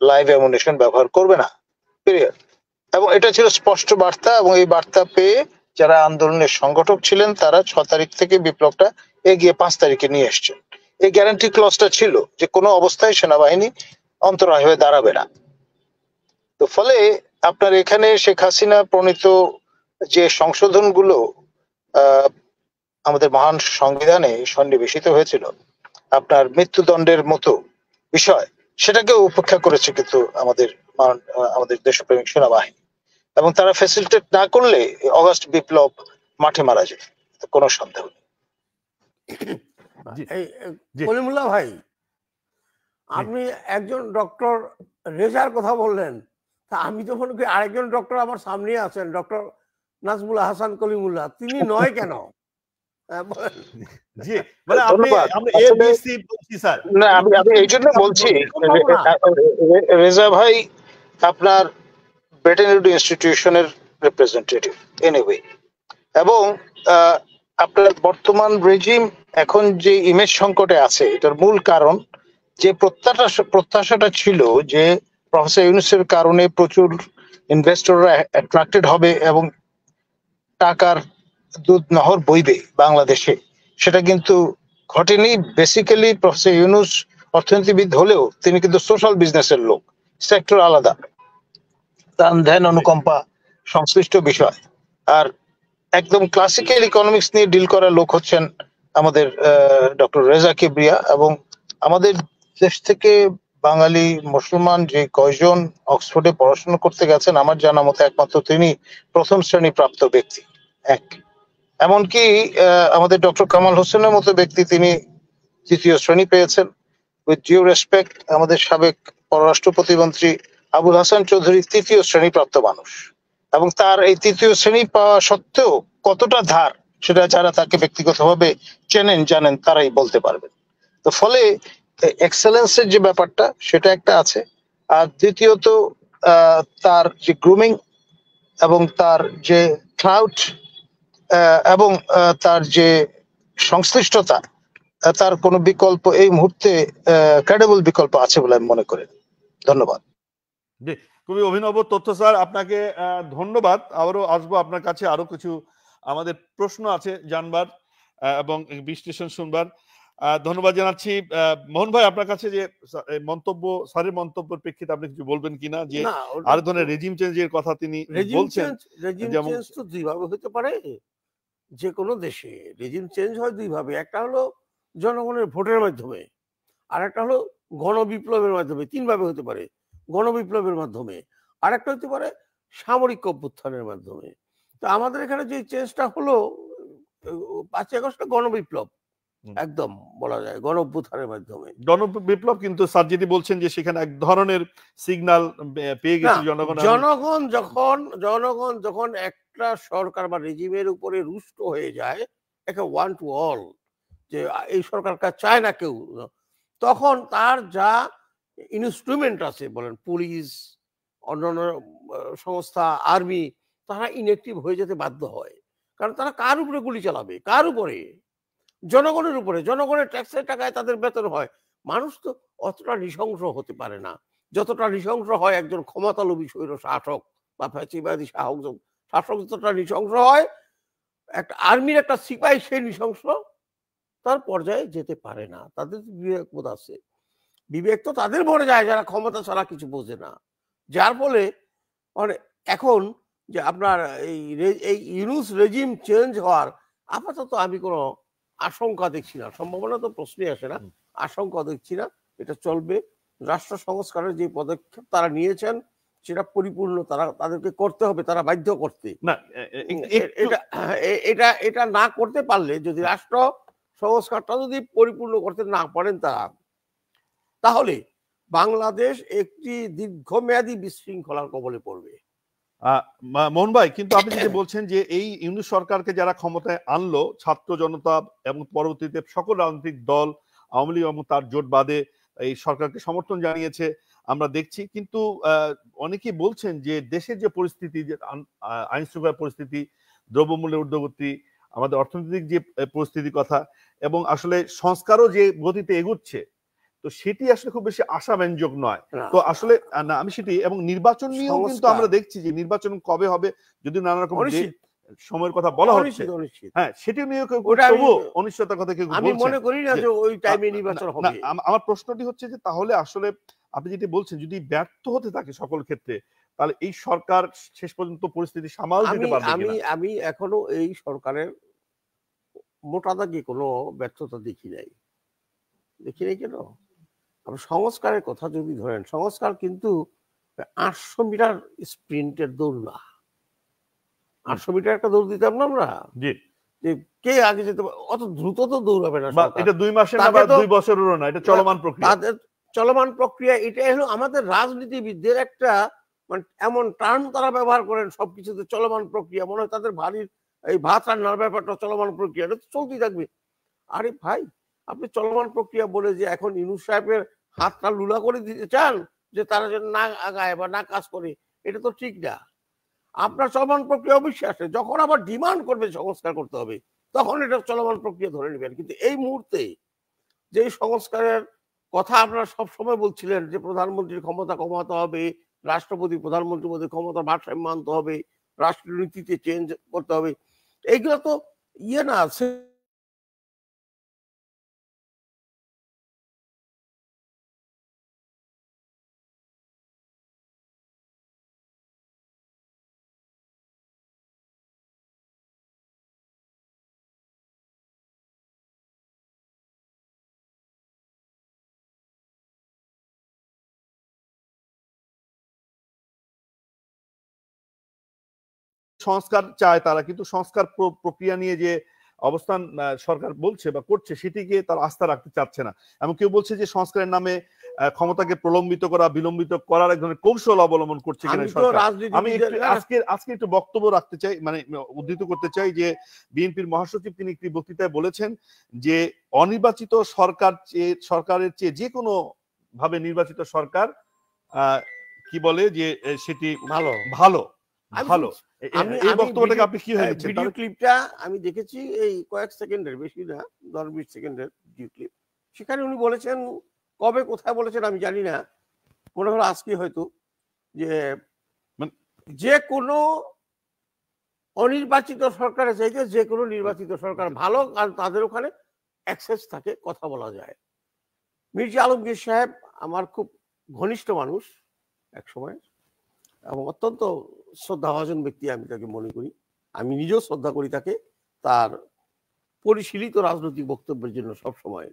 লাইভ অ্যামুনিশন ব্যবহার করবে না, পিরিয়ড। এবং এটা ছিল স্পষ্ট বার্তা, এবং এই বার্তা পেয়ে যারা আন্দোলনের সংগঠক ছিলেন তারা 6 তারিখ থেকে বিপ্লবটা এগিয়ে 5 তারিখে নিয়ে এসছেন। এই গ্যারান্টি ক্লজটা ছিল যে কোনো অবস্থায় সেনাবাহিনী অন্তরায় হয়ে দাঁড়াবে না। তো ফলে আপনার এখানে শেখ হাসিনা প্রণীত যে সংশোধনগুলো আমাদের মহান সংবিধানে সন্নিবেশিত হয়েছিল, আপনার মৃত্যুদণ্ডের মতো বিষয়, সেটাকে উপেক্ষা করেছে কিন্তু আমাদের দেশপ্রেমিক সেনাবাহিনী, এবং তারা ফ্যাসিলিটেট না করলে অগাস্ট বিপ্লব মাঠে মারা যায়, কোনো সন্দেহ নেই। কলিমুল্লাহ ভাই, আপনি একজন ডক্টর রেজার কথা বললেন, তা আমি তো মনে করি আরেকজন ডক্টর আমার সামনে আছেন, ডক্টর নাজমুল হাসান কলিমুল্লাহ, তিনি নয় কেন? জি, মানে আপনি আমরা এবিসি বলছি স্যার। না, আমি এই জন্য বলছি, রেজা ভাই আপনার ব্রিটেন ইনস্টিটিউশনের রিপ্রেজেন্টেটিভ এনিওয়ে, এবং আপনার বর্তমান রেজিম এখন যে ইমেজ সংকটে আছে, এটার মূল কারণ যে প্রত্যাশাটা ছিল যে প্রফেসর ইউনূসের কারণে প্রচুর ইনভেস্টররা অ্যাট্রাক্টেড হবে এবং টাকার দুধ নহর বইবে বাংলাদেশে, সেটা কিন্তু ঘটেনি। বেসিক্যালি প্রফেসর ইউনূস অর্থনীতিবিদ হলেও তিনি কিন্তু সোশ্যাল বিজনেসের লোক, সেক্টর আলাদা, তার ধ্যান অনুকম্পা সংশ্লিষ্ট বিষয়। আর একদম ক্লাসিক্যাল ইকোনমিক্স নিয়ে ডিল করার লোক হচ্ছেন আমাদের ডক্টর রেজা কিবরিয়া, এবং আমাদের দেশ থেকে বাঙালি মুসলমান যে কয়জন অক্সফোর্ডে পড়াশোনা করতে গেছেন, আমার জানা মতে একমাত্র তিনি প্রথম শ্রেণী প্রাপ্ত ব্যক্তি। এমনকি আমাদের ডক্টর কামাল হোসেনের মতো ব্যক্তি তিনি 3য় শ্রেণী পেয়েছেন। উইথ ডিউ রেসপেক্ট, আমাদের সাবেক পররাষ্ট্র প্রতিমন্ত্রী আবুল হাসান চৌধুরী 3য় শ্রেণী প্রাপ্ত মানুষ, এবং তার এই 3য় শ্রেণী পাওয়া সত্ত্বেও কতটা ধার, সেটা যারা তাকে ব্যক্তিগতভাবে চেনেন জানেন তারাই বলতে পারবেন। তো ফলে এক্সেলেন্সের যে ব্যাপারটা সেটা একটা আছে, আর দ্বিতীয়ত তার যে গ্রুমিং এবং তার যে ক্লাউড এবং তার যে সংশ্লিষ্টতা, তার কোনো বিকল্প এই মুহূর্তে ক্রেডিবল বিকল্প আছে বলে আমি মনে করি। ধন্যবাদ। জি, খুবই অভিনব তথ্য স্যার, আপনাকে ধন্যবাদ। আবারও আসবো আপনার কাছে, আরো কিছু আমাদের প্রশ্ন আছে জানবার এবং বিশ্লেষণ শুনবার। ধন্যবাদ জানাচ্ছি। মোহন ভাই, আপনার কাছে যে মন্তব্য, স্যারের মন্তব্যের প্রেক্ষিতে আপনি কিছু বলবেন কিনা, যে আর ধরনের রেজিম চেঞ্জের কথা তিনি বলছেন? রেজিম চেঞ্জ তো দুইভাবে হতে পারে, যে কোনো দেশে রেজিম চেঞ্জ হয় দুইভাবে, একটা হলো জনগণের ভোটের মাধ্যমে, আর একটা হলো গণবিপ্লবের মাধ্যমে। 3 ভাবে হতে পারে, গণবিপ্লবের মাধ্যমে, আর একটা হতে পারে সামরিক অভ্যুত্থানের মাধ্যমে। তো আমাদের এখানে যে চেঞ্জটা হলো 5ই আগস্টে গণবিপ্লব, একদম বলা যায় গণ অভ্যুত্থানের মাধ্যমে গণবিপ্লব। কিন্তু স্যার যদি বলছেন যে সেখানে এক ধরনের সিগন্যাল পেয়ে গেছে জনগণ যখন একটা সরকার বা রেজিমের উপরে রুষ্ট হয়ে যায়, একটা ওয়ান টু অল, যে এই সরকারটা চায় না কেউ, তখন তার যা ইনস্ট্রুমেন্ট আছে, বলেন পুলিশ, অন্যান্য সংস্থা, আর্মি, তারা ইনঅ্যাক্টিভ হয়ে যেতে বাধ্য হয়। কারণ তারা কার উপরে গুলি চালাবে? কার উপরে? জনগণের উপরে। জনগণের ট্যাক্সের টাকায় তাদের বেতন হয়। মানুষ তো অতটা নৃশংস হতে পারে না যতটা নৃশংস হয় একজন ক্ষমতালোভী স্বৈর শাসক বা ফ্যাসিবাদী শাসক যতটা নৃশংস হয়, একটা আর্মির একটা সিপাহী সেই নৃশংস তার পর্যায়ে যেতে পারে না। তাদের বিবেকবোধ আছে, বিবেক তো তাদের মরে যায় যারা ক্ষমতা ছাড়া কিছু বোঝে না। যার ফলে মানে এখন যে আপনার এই ইউনূস রেজিম চেঞ্জ হওয়ার আপাতত আমি কোনো আশঙ্কা দেখছি না, সম্ভাবনা তো প্রশ্নই আসে না, আশঙ্কা দেখছি না, এটা চলবে। রাষ্ট্র সংস্কারের যে পদক্ষেপ তারা নিয়েছেন সেটা পরিপূর্ণ তাদেরকে করতে হবে, তারা বাধ্য করতে। না এটা এটা এটা না করতে পারলে, যদি রাষ্ট্র সংস্কারটা যদি পরিপূর্ণ করতে না পারেন তারা, তাহলে বাংলাদেশ একটি দীর্ঘমেয়াদী বিশৃঙ্খলার কবলে পড়বে। মোহন ভাই, কিন্তু আপনি যদি বলছেন যে এই ইউনূস সরকারকে যারা ক্ষমতায় আনলো ছাত্র জনতা এবং পরবর্তীতে সকল রাজনৈতিক দল, আওয়ামী লীগ এবং তার জোট বাদে এই সরকারকে সমর্থন জানিয়েছে আমরা দেখছি, কিন্তু অনেকেই বলছেন যে দেশের যে পরিস্থিতি, যে আইন শৃঙ্খলা পরিস্থিতি, দ্রব্যমূল্যের ঊর্ধ্বগতি, আমাদের অর্থনৈতিক যে পরিস্থিতির কথা, এবং আসলে সংস্কারও যে গতিতে এগুচ্ছে, তো সেটি আসলে খুব বেশি আশাব্যঞ্জক নয়। তো আসলে না, আমি সেটি, এবং নির্বাচন নিয়েও কিন্তু আমরা দেখছি যে নির্বাচন কবে হবে, যদি নানা রকম সময়ের কথা বলা হচ্ছে, হ্যাঁ সেটি নিয়ে অনিশ্চয়তার কথা কেউ বলছে। আমি মনে করি না যে ওই টাইমে নির্বাচন হবে। আমার প্রশ্নটি হচ্ছে যে তাহলে আসলে আপনি যেটি বলছেন যদি ব্যর্থ হতে থাকে সকল ক্ষেত্রে, তাহলে এই সরকার শেষ পর্যন্ত পরিস্থিতি সামাল দিতে পারবে কিনা? আমি এখনো এই সরকারের মোটা দাগে কোনো ব্যর্থতা দেখি নাই কেন? সংস্কারের কথা যদি ধরেন, সংস্কার কিন্তু 800 মিটার স্প্রিন্টের দৌড় না। 800 মিটার একটা দৌড় দিতাম না আমরা, যে কে আগে যেতে, অত দ্রুত তো দৌড়াবে না। এটা 2 মাসের না বা 2 বছরেরও না, এটা চলমান প্রক্রিয়া। তাদের চলমান প্রক্রিয়া। এটা হলো আমাদের রাজনীতিবিদদের একটা মানে এমন টার্ম তারা ব্যবহার করেন সবকিছুতে, চলমান প্রক্রিয়া। মনে হয় তাদের বাড়ির এই ভাত রান্নার ব্যাপারটা চলমান প্রক্রিয়া, এটা তো চলতেই থাকবে। আরে ভাই, আপনি চলমান প্রক্রিয়া বলে যে এখন ইউনূস সাহেবের হাতটা লুলা করে দিতে চান যে তারা যেন না আগায় বা না কাজ করে, এটা তো ঠিক না। আপনার চলমান প্রক্রিয়া অবশ্যই আসে, যখন আবার ডিমান্ড করবে সংস্কার করতে হবে তখন এটা চলমান প্রক্রিয়া ধরে নেবেন। কিন্তু এই মুহূর্তে যে সংস্কারের কথা আপনারা সবসময় বলছিলেন যে প্রধানমন্ত্রীর ক্ষমতা কমাতে হবে, রাষ্ট্রপতি প্রধানমন্ত্রীর মধ্যে ক্ষমতার ভারসাম্য আনতে হবে, রাষ্ট্রনীতিতে চেঞ্জ করতে হবে, এইগুলো তো না। সংস্কার চায় তারা, কিন্তু সংস্কার প্রক্রিয়া নিয়ে যে অবস্থান সরকার বলছে বা করছে সেটিকে তারা আস্থা রাখতে চাচ্ছে না। এমন কেউ বলছে যে সংস্কারের নামে ক্ষমতাকে প্রলম্বিত করা, বিলম্বিত করার এক ধরনের কৌশল অবলম্বন করছে কিনা সরকার। আমি আজকে একটু বক্তব্য রাখতে চাই, মানে উদ্ধৃত করতে চাই যে বিএনপির মহাসচিব তিনি একটি বক্তৃতায় বলেছেন যে অনির্বাচিত সরকারের চেয়ে যে কোনো ভাবে নির্বাচিত সরকার কি বলে যে সেটি ভালো ভালো ভালো। এই বক্তব্যটাকে আপনি কিভাবে নিচ্ছেন? ভিডিও ক্লিপটা আমি দেখেছি, এই কয়েক সেকেন্ডের, বেশি না, 10-20 সেকেন্ডের ভিডিও ক্লিপ। সেখানে উনি বলেছেন, কবে কোথায় বলেছেন আমি জানি না, মনে হলো আজকে হয়তো, যে কোনো অনির্বাচিত সরকারের চাইতে যে কোনো নির্বাচিত সরকার ভালো, কারণ তাদের ওখানে অ্যাক্সেস থাকে, কথা বলা যায়। মির্জা আলমগীর সাহেব আমার খুব ঘনিষ্ঠ মানুষ এক সময়, এবং অত্যন্ত শ্রদ্ধাভাজন ব্যক্তি আমি তাকে মনে করি। আমি নিজেও শ্রদ্ধা করি তাকে, তার পরিশীলিত রাজনৈতিক বক্তব্যের জন্য সব সময়,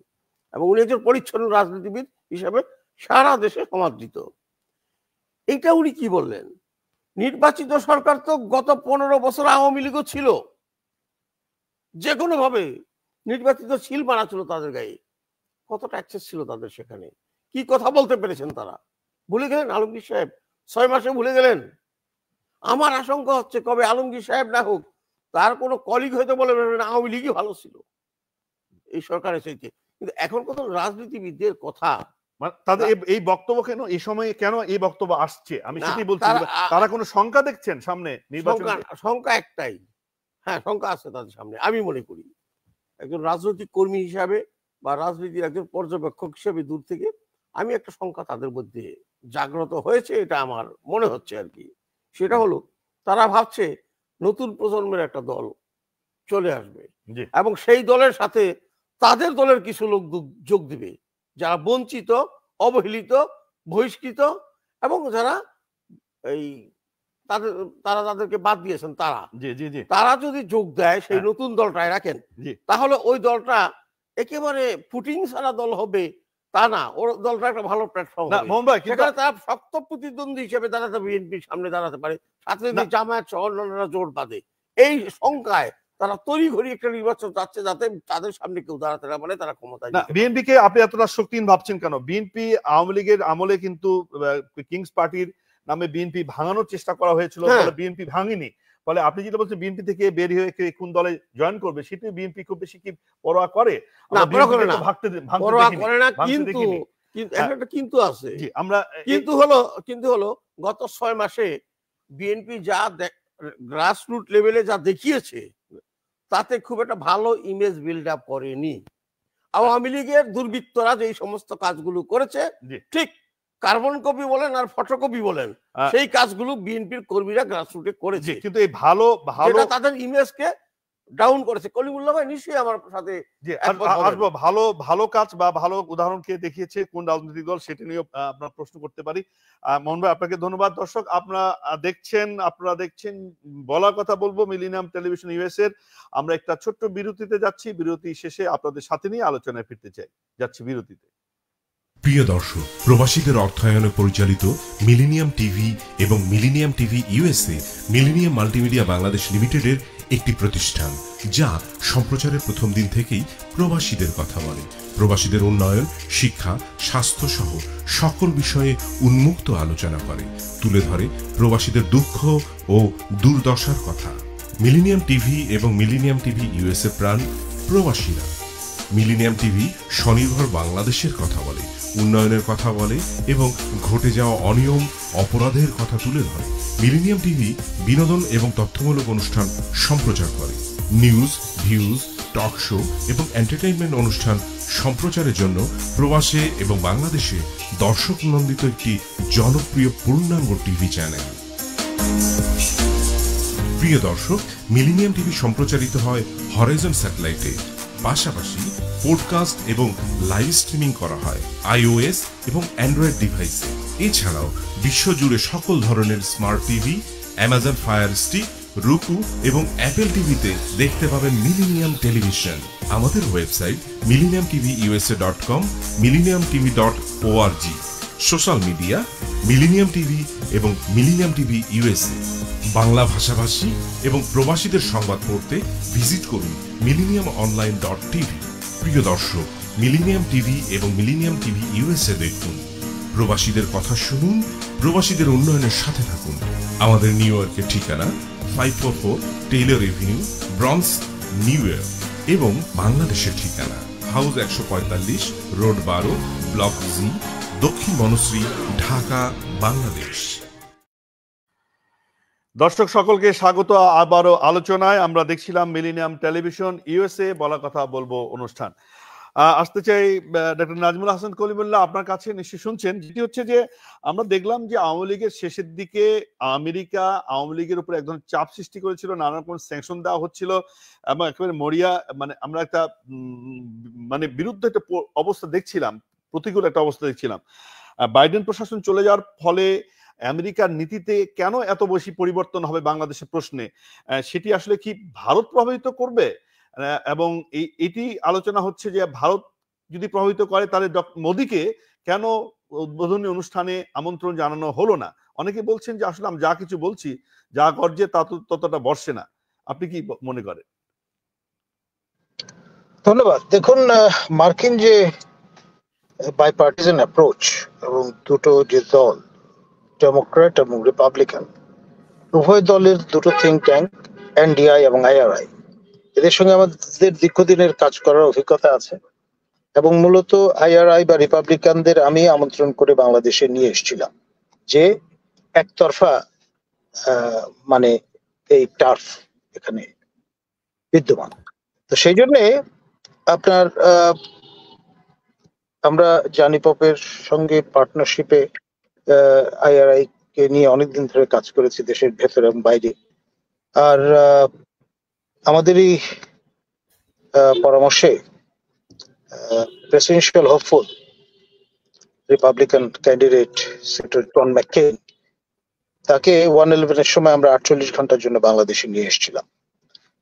এবং উনি একজন পরিচ্ছন্ন রাজনীতিবিদ হিসাবে সারা দেশে সমাদৃত। এইটা উনি কি বললেন, নির্বাচিত সরকার তো গত 15 বছর আওয়ামী লীগও ছিল, যে কোনো ভাবে নির্বাচিত সিল মারা ছিল তাদের গায়ে, কতটা অ্যাক্সেস ছিল তাদের সেখানে, কি কথা বলতে পেরেছেন তারা, ভুলে গেলেন আলমগীর সাহেব? 6 মাসে ভুলে গেলেন? আমার আশঙ্কা হচ্ছে কবে আলমগীর সাহেব না হোক, তার কোনো কলিগ হয়তো বলে আওয়ামী লীগই ভালো ছিল এই সরকারের চাইতে। কিন্তু এখন কত রাজনীতিবিদদের কথা, তাদের এই বক্তব্য কেন এই সময়ে, কেন এই বক্তব্য আসছে, আমি সেটাই বলছি। তারা কোনো শঙ্কা দেখছেন সামনে নির্বাচন? শঙ্কা একটাই, হ্যাঁ শঙ্কা আছে তাদের সামনে। আমি মনে করি একজন রাজনৈতিক কর্মী হিসাবে বা রাজনীতির একজন পর্যবেক্ষক হিসেবে দূর থেকে আমি একটা শঙ্কা তাদের মধ্যে জাগ্রত হয়েছে, এটা আমার মনে হচ্ছে আর কি। সেটা হলো, তারা ভাবছে নতুন প্রজন্মের একটা দল চলে আসবে এবং সেই দলের সাথে তাদের দলের কিছু লোক যোগ দিবে যারা বঞ্চিত, অবহেলিত, বহিষ্কৃত এবং যারা এই তারা তাদেরকে বাদ দিয়েছেন, তারা যদি যোগ দেয় সেই নতুন দলটায় রাখেন, তাহলে ওই দলটা একেবারে ফুটিং ছাড়া দল হবে তা না, ওর দলটা একটা ভালো প্ল্যাটফর্ম সেখানে তারা শক্ত প্রতিদ্বন্দ্বী হিসেবে দাঁড়াতে বিএনপির সামনে দাঁড়াতে পারে, সাথে যদি জামায়াত সহ অন্যান্যরা জোট বাঁধে। এই সংখ্যায় তারা তড়িঘড়ি একটা নির্বাচন চাচ্ছে যাতে তাদের সামনে কেউ দাঁড়াতে না পারে, তারা ক্ষমতায়। বিএনপি কে আপনি এতটা শক্তিহীন ভাবছেন কেন? বিএনপি আওয়ামী লীগের আমলে কিন্তু কিংস পার্টির নামে বিএনপি ভাঙানোর চেষ্টা করা হয়েছিল, বিএনপি ভাঙেনি। ফলে আপনি যেটা বলছেন বিএনপি থেকে বের হয়ে কোন দলে জয়েন করবে সেটা বিএনপি খুব বেশি কি পরোয়া করে না, পরোয়া করে না। কিন্তু একটা কিন্তু আছে, আমরা কিন্তু হলো গত 6 মাসে বিএনপি যা গ্রাসরুট লেভেলে যা দেখিয়েছে তাতে খুব একটা ভালো ইমেজ বিল্ড আপ করেনি। আওয়ামী লীগের দুর্বৃত্তরা যে সমস্ত কাজগুলো করেছে, ঠিক কার্বন কপি বলেন আর ফটোকপি বলেন, সেই কাজগুলো বিএনপির কর্মীরা গ্রাসরুটে করেছে, কিন্তু এই ভালো তাদের ইমেজকে ডাউন করেছে। কলিমুল্লাহ ভাই নিশ্চয়ই আমার সাথে আসবো। ভালো কাজ বা ভালো উদাহরণ কে দেখিয়েছে কোন রাজনৈতিক দল সেটা নিয়ে আপনার প্রশ্ন করতে পারি। মোহন ভাই আপনাকে ধন্যবাদ। দর্শক আপনারা দেখছেন বলার কথা বলবো মিলেনিয়াম টেলিভিশন ইউএস এর। আমরা একটা ছোট্ট বিরতিতে যাচ্ছি, বিরতি শেষে আপনাদের সাথে নিয়ে আলোচনায় ফিরতে যাচ্ছি বিরতিতে। প্রিয় দর্শক, প্রবাসীদের অর্থায়নে পরিচালিত মিলেনিয়াম টিভি এবং millennium TV USA millennium multimedia Bangladesh লিমিটেডের একটি প্রতিষ্ঠান, যা সম্প্রচারের প্রথম দিন থেকেই প্রবাসীদের কথা বলে। প্রবাসীদের উন্নয়ন, শিক্ষা, স্বাস্থ্য সহ সকল বিষয়ে উন্মুক্ত আলোচনা করে, তুলে ধরে প্রবাসীদের দুঃখ ও দুর্দশার কথা। মিলেনিয়াম টিভি এবং মিলেনিয়াম টিভি ইউএসএ প্রাণ প্রবাসীরা। মিলেনিয়াম টিভি স্বনির্ভর বাংলাদেশের কথা বলে, উন্নয়নের কথা বলে এবং ঘটে যাওয়া অনিয়ম, অপরাধের কথা তুলে ধরে। মিলেনিয়াম টিভি বিনোদন এবং তথ্যমূলক অনুষ্ঠান সম্প্রচার করে। নিউজ, ভিউজ, টক শো এবং এন্টারটেইনমেন্ট অনুষ্ঠান সম্প্রচারের জন্য প্রবাসে এবং বাংলাদেশে দর্শক নন্দিত একটি জনপ্রিয় পূর্ণাঙ্গ টিভি চ্যানেল। প্রিয় দর্শক, মিলেনিয়াম টিভি সম্প্রচারিত হয় হরাইজন স্যাটেলাইটে, পাশাপাশি পডকাস্ট এবং লাইভ স্ট্রিমিং করা হয় iOS এবং অ্যান্ড্রয়েড ডিভাইসে। এছাড়াও বিশ্বজুড়ে সকল ধরনের smart TV, Amazon fire stick, রুকু এবং অ্যাপেল টিভিতে দেখতে পাবেন মিলেনিয়াম টেলিভিশন। আমাদের website millenniumtvusa.com, millenniumtv.org। Social media millennium TV এবং মিলেনিয়াম টিভি ইউএসএ। বাংলা ভাষাভাষী এবং প্রবাসীদের সংবাদ পড়তে ভিজিট করুন millenniumonline.tv। প্রিয় দর্শক, মিলেনিয়াম টিভি এবং মিলেনিয়াম টিভি ইউএসএ দেখুন, প্রবাসীদের কথা শুনুন, প্রবাসীদের উন্নয়নের সাথে থাকুন। আমাদের নিউ ইয়র্কের ঠিকানা 544 টেইলর এভিনিউ, ব্রনক্স, নিউ ইয়র্ক এবং বাংলাদেশের ঠিকানা হাউস 145, রোড 12, ব্লক জি, দক্ষিণ বনশ্রী, ঢাকা, বাংলাদেশ। দর্শক সকলকে স্বাগত আবারও আলোচনায়। আমরা দেখছিলাম মিলেনিয়াম টেলিভিশন ইউএসএ বলা কথা বলবো অনুষ্ঠান। আসতে চাই ডক্টর নাজমুল হাসান কলিমুল্লাহ, আপনার কাছে নিশ্চয়ই শুনছেন, যেটি হচ্ছে যে আমরা দেখলাম যে আওয়ামী লীগের শেষের দিকে আমেরিকা আওয়ামী লীগের উপর এক ধরনের চাপ সৃষ্টি করেছিল, নানা রকম স্যাংশন দেওয়া হচ্ছিল এবং একেবারে মরিয়া আমরা একটা বিরুদ্ধে একটা অবস্থা দেখছিলাম, প্রতিকূল একটা অবস্থা দেখছিলাম। বাইডেন প্রশাসন চলে যাওয়ার ফলে আমেরিকার নীতিতে কেন এত বেশি পরিবর্তন হবে বাংলাদেশের প্রশ্নে, সেটি আসলে কি ভারত প্রভাবিত করবে? এবং এটি আলোচনা হচ্ছে যে ভারত যদি প্রভাবিত করে তাহলে মোদীকে কেন উদ্বোধনী অনুষ্ঠানে আমন্ত্রণ জানানো হলো না? অনেকে বলছেন যে আসলে আমি যা কিছু বলছি, যা গর্জে তা ততটা বর্ষে না। আপনি কি মনে করেন? ধন্যবাদ। দেখুন, মার্কিন যে বাইপার্টিজান অ্যাপ্রোচ এবং দুটো যে দল, ডেমোক্রেট এবং রিপাবলিকান, উভয় দলের দুটো থিঙ্ক ট্যাঙ্ক এনডিআই এবং আইআরআই, এদের সঙ্গে আমাদের দীর্ঘদিনের কাজ করার অভিজ্ঞতা আছে এবং মূলত আইআরআই বা রিপাবলিকানদের আমি আমন্ত্রণ করে বাংলাদেশে নিয়ে এসেছিলাম যে একতরফা এই টার্ফ এখানে বিদ্যমান। তো সেই জন্যে আপনার আমরা জানি পপের সঙ্গে পার্টনারশিপে আইআরআই কে নিয়ে অনেকদিন ধরে কাজ করেছি দেশের ভেতরে এবং বাইরে। আর আমাদেরই পরামর্শে presidential hopeful republican candidate senator John McCain তাকে 111-এর সময় আমরা 48 ঘন্টার জন্য বাংলাদেশে নিয়ে এসেছিলাম,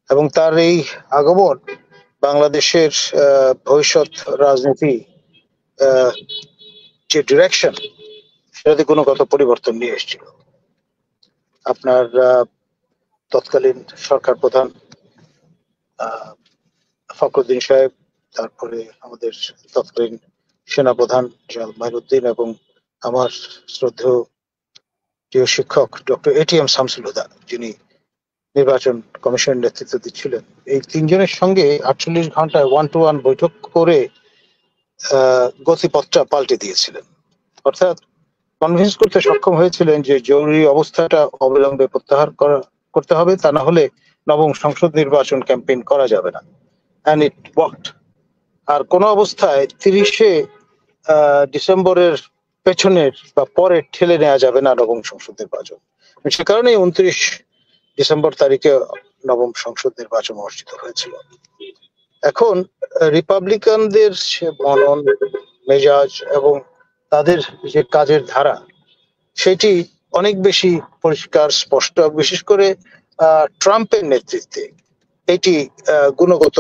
এবং তার এই আগমন বাংলাদেশের ভবিষ্যৎ রাজনীতি যে ডিরেকশন সেটাতে গুণগত পরিবর্তন নিয়ে এসেছিল। আপনার তৎকালীন সরকার প্রধান ফখরুদ্দিন সাহেব, তারপরে আমাদের তৎকালীন সেনাপ্রধান জেনারেল মাইনুদ্দিন, এবং আমার শ্রদ্ধেয় প্রিয় শিক্ষক ডক্টর এটিএম শামসুল হুদা, যিনি নির্বাচন কমিশনের নেতৃত্ব দিচ্ছিলেন, এই তিনজনের সঙ্গে 48 ঘন্টায় 1-to-1 বৈঠক করে গতিপথটা পাল্টে দিয়েছিলেন। অর্থাৎ কনভিন্স করতে সক্ষম হয়েছিলেন যে জরুরি অবস্থাটা অবিলম্বে প্রত্যাহার করতে হবে, তা না হলে নবম সংসদ নির্বাচন ক্যাম্পেইন করা যাবে না। And it worked. আর কোন অবস্থায় 30শে ডিসেম্বরের পেছনের বা পরে ঠেলে নেওয়া যাবে না নবম সংসদ নির্বাচন। সে কারণে 29 ডিসেম্বর তারিখে নবম সংসদ নির্বাচন অনুষ্ঠিত হয়েছিল। এখন রিপাবলিকানদের সে মনন মেজাজ এবং তাদের যে কাজের ধারা সেটি অনেক বেশি পরিষ্কার স্পষ্ট, বিশেষ করে ট্রাম্পের নেতৃত্বে এটি গুণগত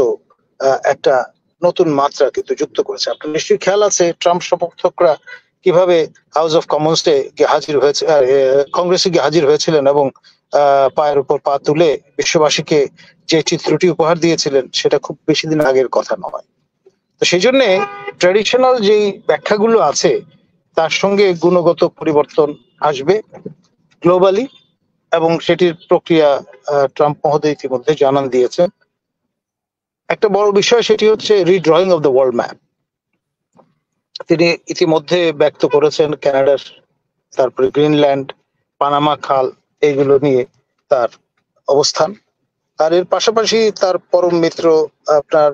একটা নতুন মাত্রা কিন্তু যুক্ত করেছে। আপনার নিশ্চয়ই খেয়াল আছে ট্রাম্প সমর্থকরা কিভাবে হাউস অফ কমন্সে গিয়ে হাজির হয়েছে, কংগ্রেসে গিয়ে হাজির হয়েছিলেন এবং পায়ের উপর পা তুলে বিশ্ববাসীকে যে চিত্রটি উপহার দিয়েছিলেন সেটা খুব বেশি দিন আগের কথা নয়। তো সেই জন্য ট্র্যাডিশনাল যেই ব্যাখ্যাগুলো আছে তার সঙ্গে গুণগত পরিবর্তন আসবে গ্লোবালি, এবং সেটির প্রক্রিয়া ট্রাম্প মহোদয় ইতিমধ্যে জানান দিয়েছেন। একটা বড় বিষয় সেটি হচ্ছে রিড্রয়িং অফ দ্য ওয়ার্ল্ড ম্যাপ। তিনি ইতিমধ্যে ব্যক্ত করেছেন কানাডার, তারপরে গ্রিনল্যান্ড, পানামা খাল, এইগুলো নিয়ে তার অবস্থান। আর এর পাশাপাশি তার পরম মিত্র আপনার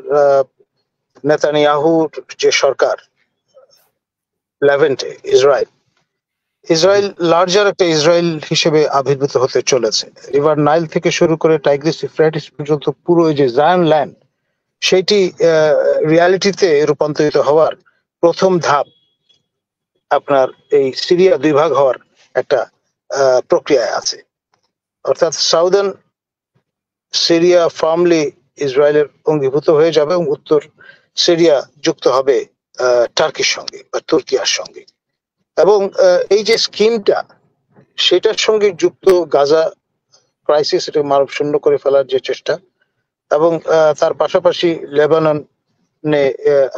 নেতানিয়াহুর যে সরকার, লেভেন্টে ইসরায়েল লার্জার একটা ইসরায়েল হিসেবে আবির্ভূত হতে চলেছে। রিভার নাইল থেকে শুরু করে টাইগ্রিস ইউফ্রেটিস পর্যন্ত পুরো এই যে জায়ান ল্যান্ড, সেটি রিয়ালিটিতে রূপান্তরিত হওয়ার প্রথম ধাপ আপনার এই সিরিয়া দুই ভাগ হওয়ার একটা প্রক্রিয়ায় আছে। অর্থাৎ সাউদার্ন সিরিয়া ফার্মলি ইসরায়েলের অঙ্গীভূত হয়ে যাবে এবং উত্তর সিরিয়া যুক্ত হবে টার্কির সঙ্গে বা তুর্কিয়ার সঙ্গে। এবং এই যে স্কিমটা সেটার সঙ্গে যুক্ত গাজা ক্রাইসিস, এটা মানব শূন্য করে ফেলার যে চেষ্টা, এবং তার পাশাপাশি লেবাননে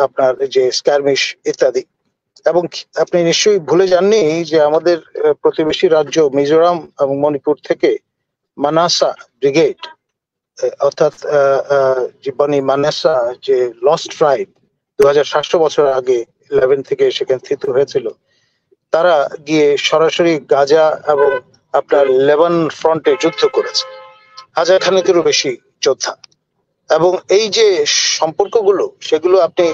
আপনার যে স্ক্যারমিশ ইত্যাদি। এবং আপনি নিশ্চয়ই ভুলে যাননি যে আমাদের প্রতিবেশী রাজ্য মিজোরাম এবং মণিপুর থেকে মানাসা ব্রিগেড, অর্থাৎ জীবনী মানাসা যে লস্ট ট্রাইব 2700 বছর আগে 11 থেকে সেখানে স্থিত হয়েছিল, তারা গিয়ে সরাসরি গাজা এবং আপনার লেবানন ফ্রন্টে যুদ্ধ করেছে, 1000 খানেকেরও বেশি যোদ্ধা। এবং এই যে সম্পর্কগুলো সেগুলো আপনি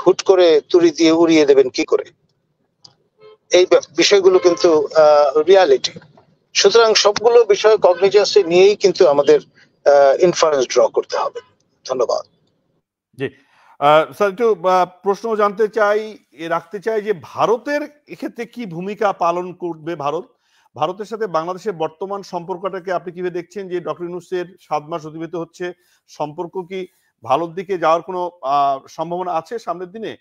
হুট করে তুড়ি দিয়ে উড়িয়ে দেবেন কি করে? এই বিষয়গুলো কিন্তু রিয়ালিটি। সুতরাং সবগুলো বিষয় কগনিজেন্সে নিয়েই কিন্তু আমাদের ইনফারেন্স ড্র করতে হবে। ধন্যবাদ। জি স্যার, একটু প্রশ্ন রাখতে চাই যে ভারতের এক্ষেত্রে কি ভূমিকা পালন করবে ভারতের সাথে বাংলাদেশের বর্তমান সম্পর্কটাকে আপনি কিভাবে দেখছেন? যে ডক্টর ইউনূসের 7 মাস অতিবাহিত হচ্ছে, সম্পর্ক কি ভালোর দিকে যাওয়ার কোনো সম্ভাবনা আছে সামনের দিনে?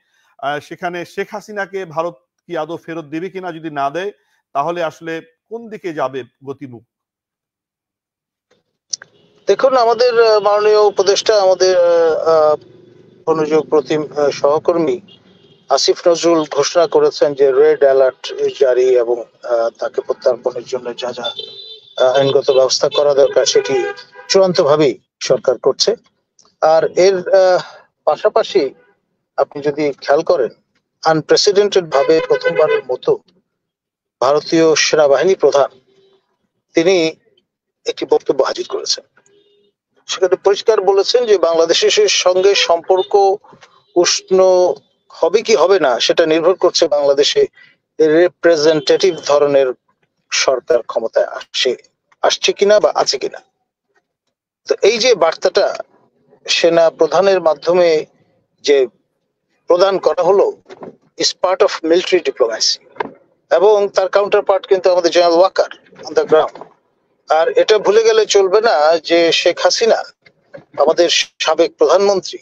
সেখানে শেখ হাসিনাকে ভারত কি আদৌ ফেরত দেবে কিনা? যদি না দেয় তাহলে আসলে কোন দিকে যাবে গতিমুখ? দেখুন, আমাদের মাননীয় উপদেষ্টা, আমাদের অনুযোগ প্রতিম সহকর্মী আসিফ নজরুল ঘোষণা করেছেন যে রেড অ্যালার্ট জারি, এবং তাকে প্রত্যার্পণের জন্য যা যা আইনগত ব্যবস্থা করা দরকার সেটি চূড়ান্তভাবেই সরকার করছে। আর এর পাশাপাশি আপনি যদি খেয়াল করেন, আনপ্রেসিডেন্টেড ভাবে প্রথমবারের মতো ভারতীয় সেনাবাহিনী প্রধান তিনি একটি বক্তব্য হাজির করেছেন। সেখানে পরিষ্কার বলেছেন যে বাংলাদেশের সঙ্গে সম্পর্ক উষ্ণ হবে কি হবে না সেটা নির্ভর করছে বাংলাদেশে রিপ্রেজেন্টেটিভ ধরনের সরকার ক্ষমতায় আসছে কিনা বা আছে কিনা। তো এই যে বার্তাটা সেনা প্রধানের মাধ্যমে যে প্রদান করা হলো is part of military diplomacy, এবং তার কাউন্টার পার্ট কিন্তু আমাদের general Waker on the ground. আর এটা ভুলে গেলে চলবে না যে শেখ হাসিনা আমাদের সাবেক প্রধানমন্ত্রী,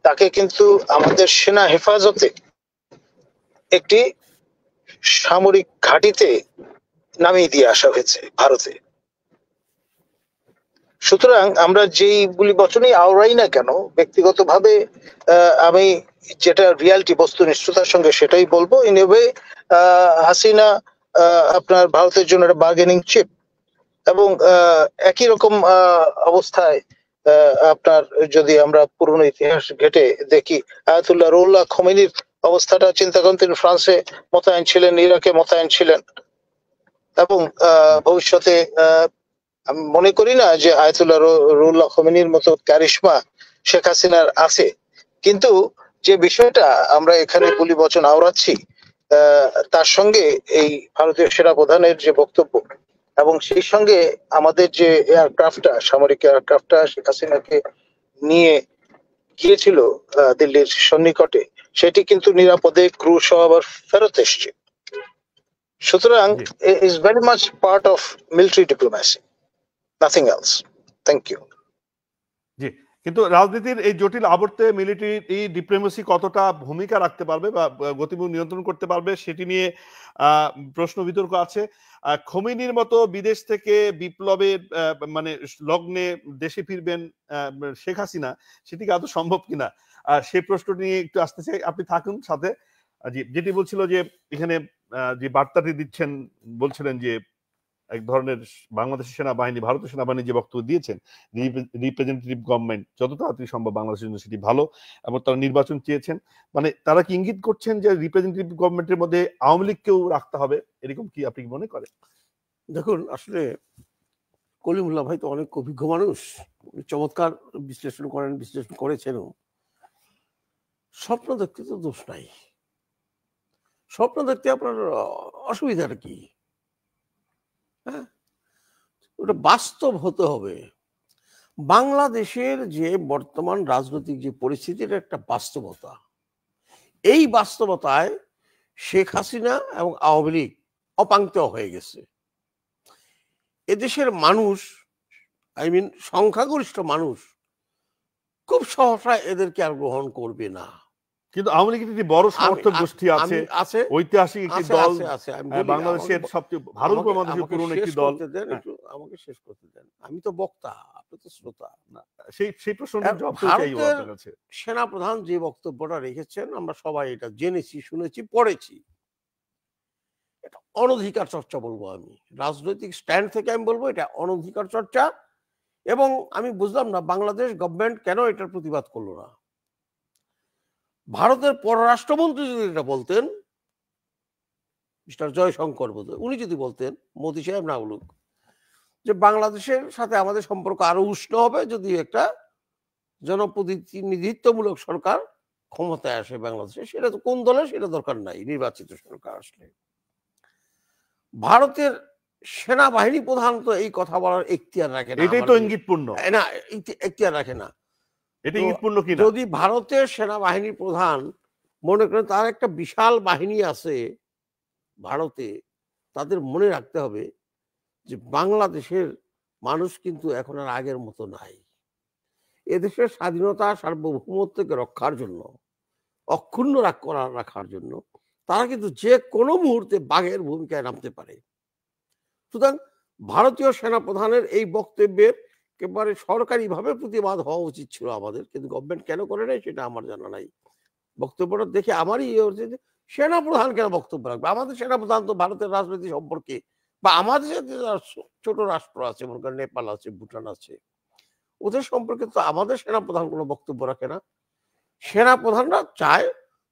তাকে কিন্তু আমাদের সেনা হেফাজতে একটি সামরিক ঘাঁটিতে নামিয়ে দিয়ে আসা হয়েছে ভারতে। সুতরাং আমরা যেই গুলি বচনই আওড়াই না কেন, ব্যক্তিগতভাবে আমি যেটা রিয়ালিটি বস্তুনিষ্ঠতার সঙ্গে সেটাই বলবো। ইন এ ওয়ে হাসিনা আপনার ভারতের জন্য একটা বার্গেনিং চিপ, এবং একই রকম অবস্থায় আপনার যদি আমরা পুরনো ইতিহাস ঘেটে দেখি, আয়াতুল্লাহ রুহুল্লাহ খোমেনির অবস্থাটা চিন্তা করেন, তিনি ফ্রান্সে মোতায়েন ছিলেন, ইরাকে মোতায়েন ছিলেন, এবং ভবিষ্যতে আমি মনে করি না যে আয়াতুল্লাহ রুহুল্লাহ খোমেনির মতো ক্যারিশমা শেখ হাসিনার আছে। কিন্তু যে বিষয়টা আমরা এখানে গুলি বচন আওড়াচ্ছি, তার সঙ্গে এই ভারতীয় সেনা প্রধানের যে বক্তব্য, এবং সেই সঙ্গে আমাদের যে এয়ারক্রাফটটা, সামরিক এয়ারক্রাফটটা শেখ হাসিনাকে নিয়ে গিয়েছিল দিল্লির সন্নিকটে, সেটি কিন্তু নিরাপদে ক্রু সহ আবার ফেরত এসছে। সুতরাং is very much part of military diplomacy, nothing else. Thank you. জি, কিন্তু রাজনীতির এই জটিল আবর্তে মিলিটারি এই ডিপ্লোমেসি কতটা ভূমিকা রাখতে পারবে বা গতিমুখ নিয়ন্ত্রণ করতে পারবে সেটি নিয়ে প্রশ্ন বিতর্ক আছে। খোমেনির মতো বিদেশ থেকে বিপ্লবের মানে লগ্নে দেশে ফিরবেন শেখ হাসিনা, সেটি কি আদৌ সম্ভব কিনা সেই প্রশ্ন নিয়ে একটু আসতে চাই। আপনি থাকুন সাথে। জি, যেটি বলছিল যে এখানে যে বার্তাটি দিচ্ছেন, বলছিলেন যে এক ধরনের বাংলাদেশের সেনাবাহিনী, ভারতীয় সেনাবাহিনী যে বক্তব্য দিয়েছেন, রিপ্রেজেন্টেটিভ গভর্নমেন্ট যত তাড়াতাড়ি সম্ভব বাংলাদেশের জন্য সেটি ভালো, এবং তারা নির্বাচন চেয়েছেন। মানে তারা কি ইঙ্গিত করছেন যে রিপ্রেজেন্টেটিভ গভর্নমেন্টের মধ্যে আওয়ামী লীগকেও রাখতে হবে, এরকম কি আপনি মনে করেন? দেখুন, আসলে কলিমুল্লাহ ভাই তো অনেক অভিজ্ঞ মানুষ, চমৎকার বিশ্লেষণ করেন, বিশ্লেষণ করেছেনও। স্বপ্ন দেখতে তো দোষ নাই, স্বপ্ন দেখতে আপনার অসুবিধাটা কি? হ্যাঁ, ওটা বাস্তব হতে হবে। বাংলাদেশের যে বর্তমান রাজনৈতিক যে পরিস্থিতির একটা বাস্তবতা, এই বাস্তবতায় শেখ হাসিনা এবং আওয়ামী লীগ অপাঙ্ক্ত হয়ে গেছে। এদেশের মানুষ, সংখ্যাগরিষ্ঠ মানুষ খুব সহসা এদেরকে আর গ্রহণ করবে না। কিন্তু আওয়ামী লীগের একটি বড় সমর্থক গোষ্ঠী আছে, ঐতিহাসিক একটি দল, বাংলাদেশের সবচেয়ে ভারত উপমহাদেশের পুরনো একটি দল। আমাকে শেষ করতে দেন, আমি তো বক্তা, আপনি তো শ্রোতা। সেই প্রশ্নটা জবাব চাই আপনার কাছে। সেনা প্রধান যে বক্তব্যটা রেখেছেন, আমরা সবাই এটা জেনেছি, শুনেছি, পড়েছি। এটা অনধিকার চর্চা বলবো আমি, রাজনৈতিক স্ট্যান্ড থেকে আমি বলবো এটা অনধিকার চর্চা। এবং আমি বুঝলাম না বাংলাদেশ গভর্নমেন্ট কেন এটার প্রতিবাদ করলো না। ভারতের পররাষ্ট্রমন্ত্রী যদি এটা বলতেন, মিস্টার জয়শঙ্কর বোধহয়, উনি যদি বলতেন, মোদী সাহেব না বলুক, যে বাংলাদেশের সাথে আমাদের সম্পর্ক আরো উষ্ণ হবে যদি একটা জনপ্রতিনিধিত্বমূলক সরকার ক্ষমতায় আসে বাংলাদেশে। সেটা তো কোন দলের, সেটা দরকার নাই, নির্বাচিত সরকার আসলে। ভারতের সেনাবাহিনী প্রধান তো এই কথা বলার এখতিয়ার রাখে না। এটাই তো ইঙ্গিতপূর্ণ না, এখতিয়ার রাখে না। এটা ইঙ্গিতপূর্ণ কি? যদি ভারতের সেনাবাহিনী প্রধান মনে করেন তার একটা বিশাল বাহিনী আছে ভারতে, তাদের মনে রাখতে হবে যে বাংলাদেশের মানুষ কিন্তু এখন আর আগের মতো নাই। এদেশের স্বাধীনতা সার্বভৌমত্বকে রক্ষার জন্য, অক্ষুণ্ণ রাখার জন্য তারা কিন্তু যে কোনো মুহূর্তে বাঘের ভূমিকায় নামতে পারে। সুতরাং ভারতীয় সেনাপ্রধানের এই বক্তব্যের একেবারে সরকারিভাবে প্রতিবাদ হওয়া উচিত ছিল আমাদের, কিন্তু গভর্নমেন্ট কেন করে নাই সেটা আমার জানা নাই। বক্তব্যটা দেখে আমারই ইয়ে হচ্ছে যে সেনাপ্রধান কেন বক্তব্য রাখবে? আমাদের সেনাপ্রধান তো ভারতের রাজনীতি সম্পর্কে, বা আমাদের সাথে ছোট রাষ্ট্র আছে, মনে করেন নেপাল আছে, ভুটান আছে, ওদের সম্পর্কে তো আমাদের সেনাপ্রধান কোনো বক্তব্য রাখে না। সেনাপ্রধানরা চায়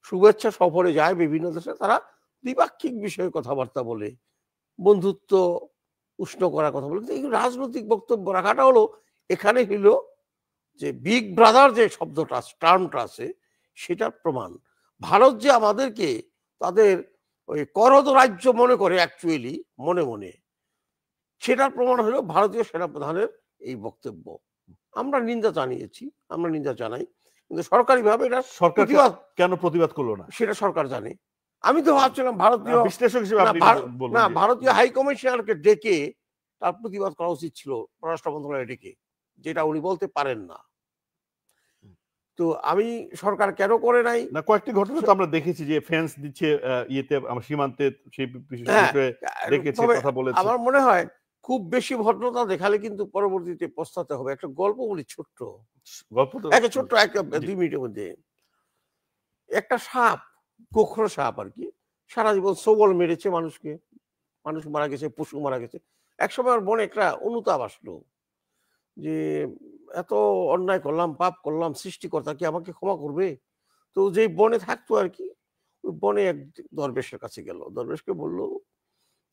শুভেচ্ছা সফরে যায় বিভিন্ন দেশে, তারা দ্বিপাক্ষিক বিষয়ে কথাবার্তা বলে, বন্ধুত্ব উষ্ণ করার কথা বলে। এই রাজনৈতিক বক্তব্য রাখাটা হলো, এখানে হইল যে বিগ ব্রাদার যে শব্দটা, টার্মটা আছে, সেটার প্রমাণ। ভারত যে আমাদেরকে তাদের ওই করদ রাজ্য মনে করে অ্যাকচুয়ালি মনে মনে, সেটার প্রমাণ হলো ভারতীয় সেনাপ্রধানের এই বক্তব্য। আমরা নিন্দা জানিয়েছি, আমরা নিন্দা জানাই, কিন্তু সরকারিভাবে এটা সরকার কেন প্রতিবাদ করলো না সেটা সরকার জানে। আমি তো ভাবছিলাম ভারতীয় বিশ্লেষক হিসেবে না আপনি বলুন না যে- ভারতীয় হাই কমিশনারকে ডেকে তার প্রতিবাদ করা উচিত ছিল পররাষ্ট্র মন্ত্রণালয়ে ডেকে, যেটা উনি বলতে পারেন না। তো আমি সরকার কেন করে নাই, না কয়েকটি ঘটনা তো আমরা দেখেছি যে ফেন্স দিচ্ছে ইয়েতে আমার সীমান্তে, সেই হ্যাঁ, বিষয়ে দেখেছে, তবে কথা বলেছে। আমার মনে হয় খুব বেশি ভদ্রতা দেখালে কিন্তু পরবর্তীতে পস্তাতে হবে। একটা গল্প বলি ছোট্ট, গল্প তো একটা ছোট্ট একটা 2 মিনিটের মধ্যে। একটা সাপ, গোখরো সাপ আর কি, সারা জীবন সবল মেরেছে মানুষকে, মানুষ মারা গেছে, পশু মারা গেছে। একসময় ওর মনে একটা অনুতাপ আসলো যে এত অন্যায় করলাম, পাপ করলাম, সৃষ্টিকর্তা কি আমাকে ক্ষমা করবে? তো যেই বনে থাকতো আর কি, ওই বনে এক দরবেশের কাছে গেল। দরবেশকে বলল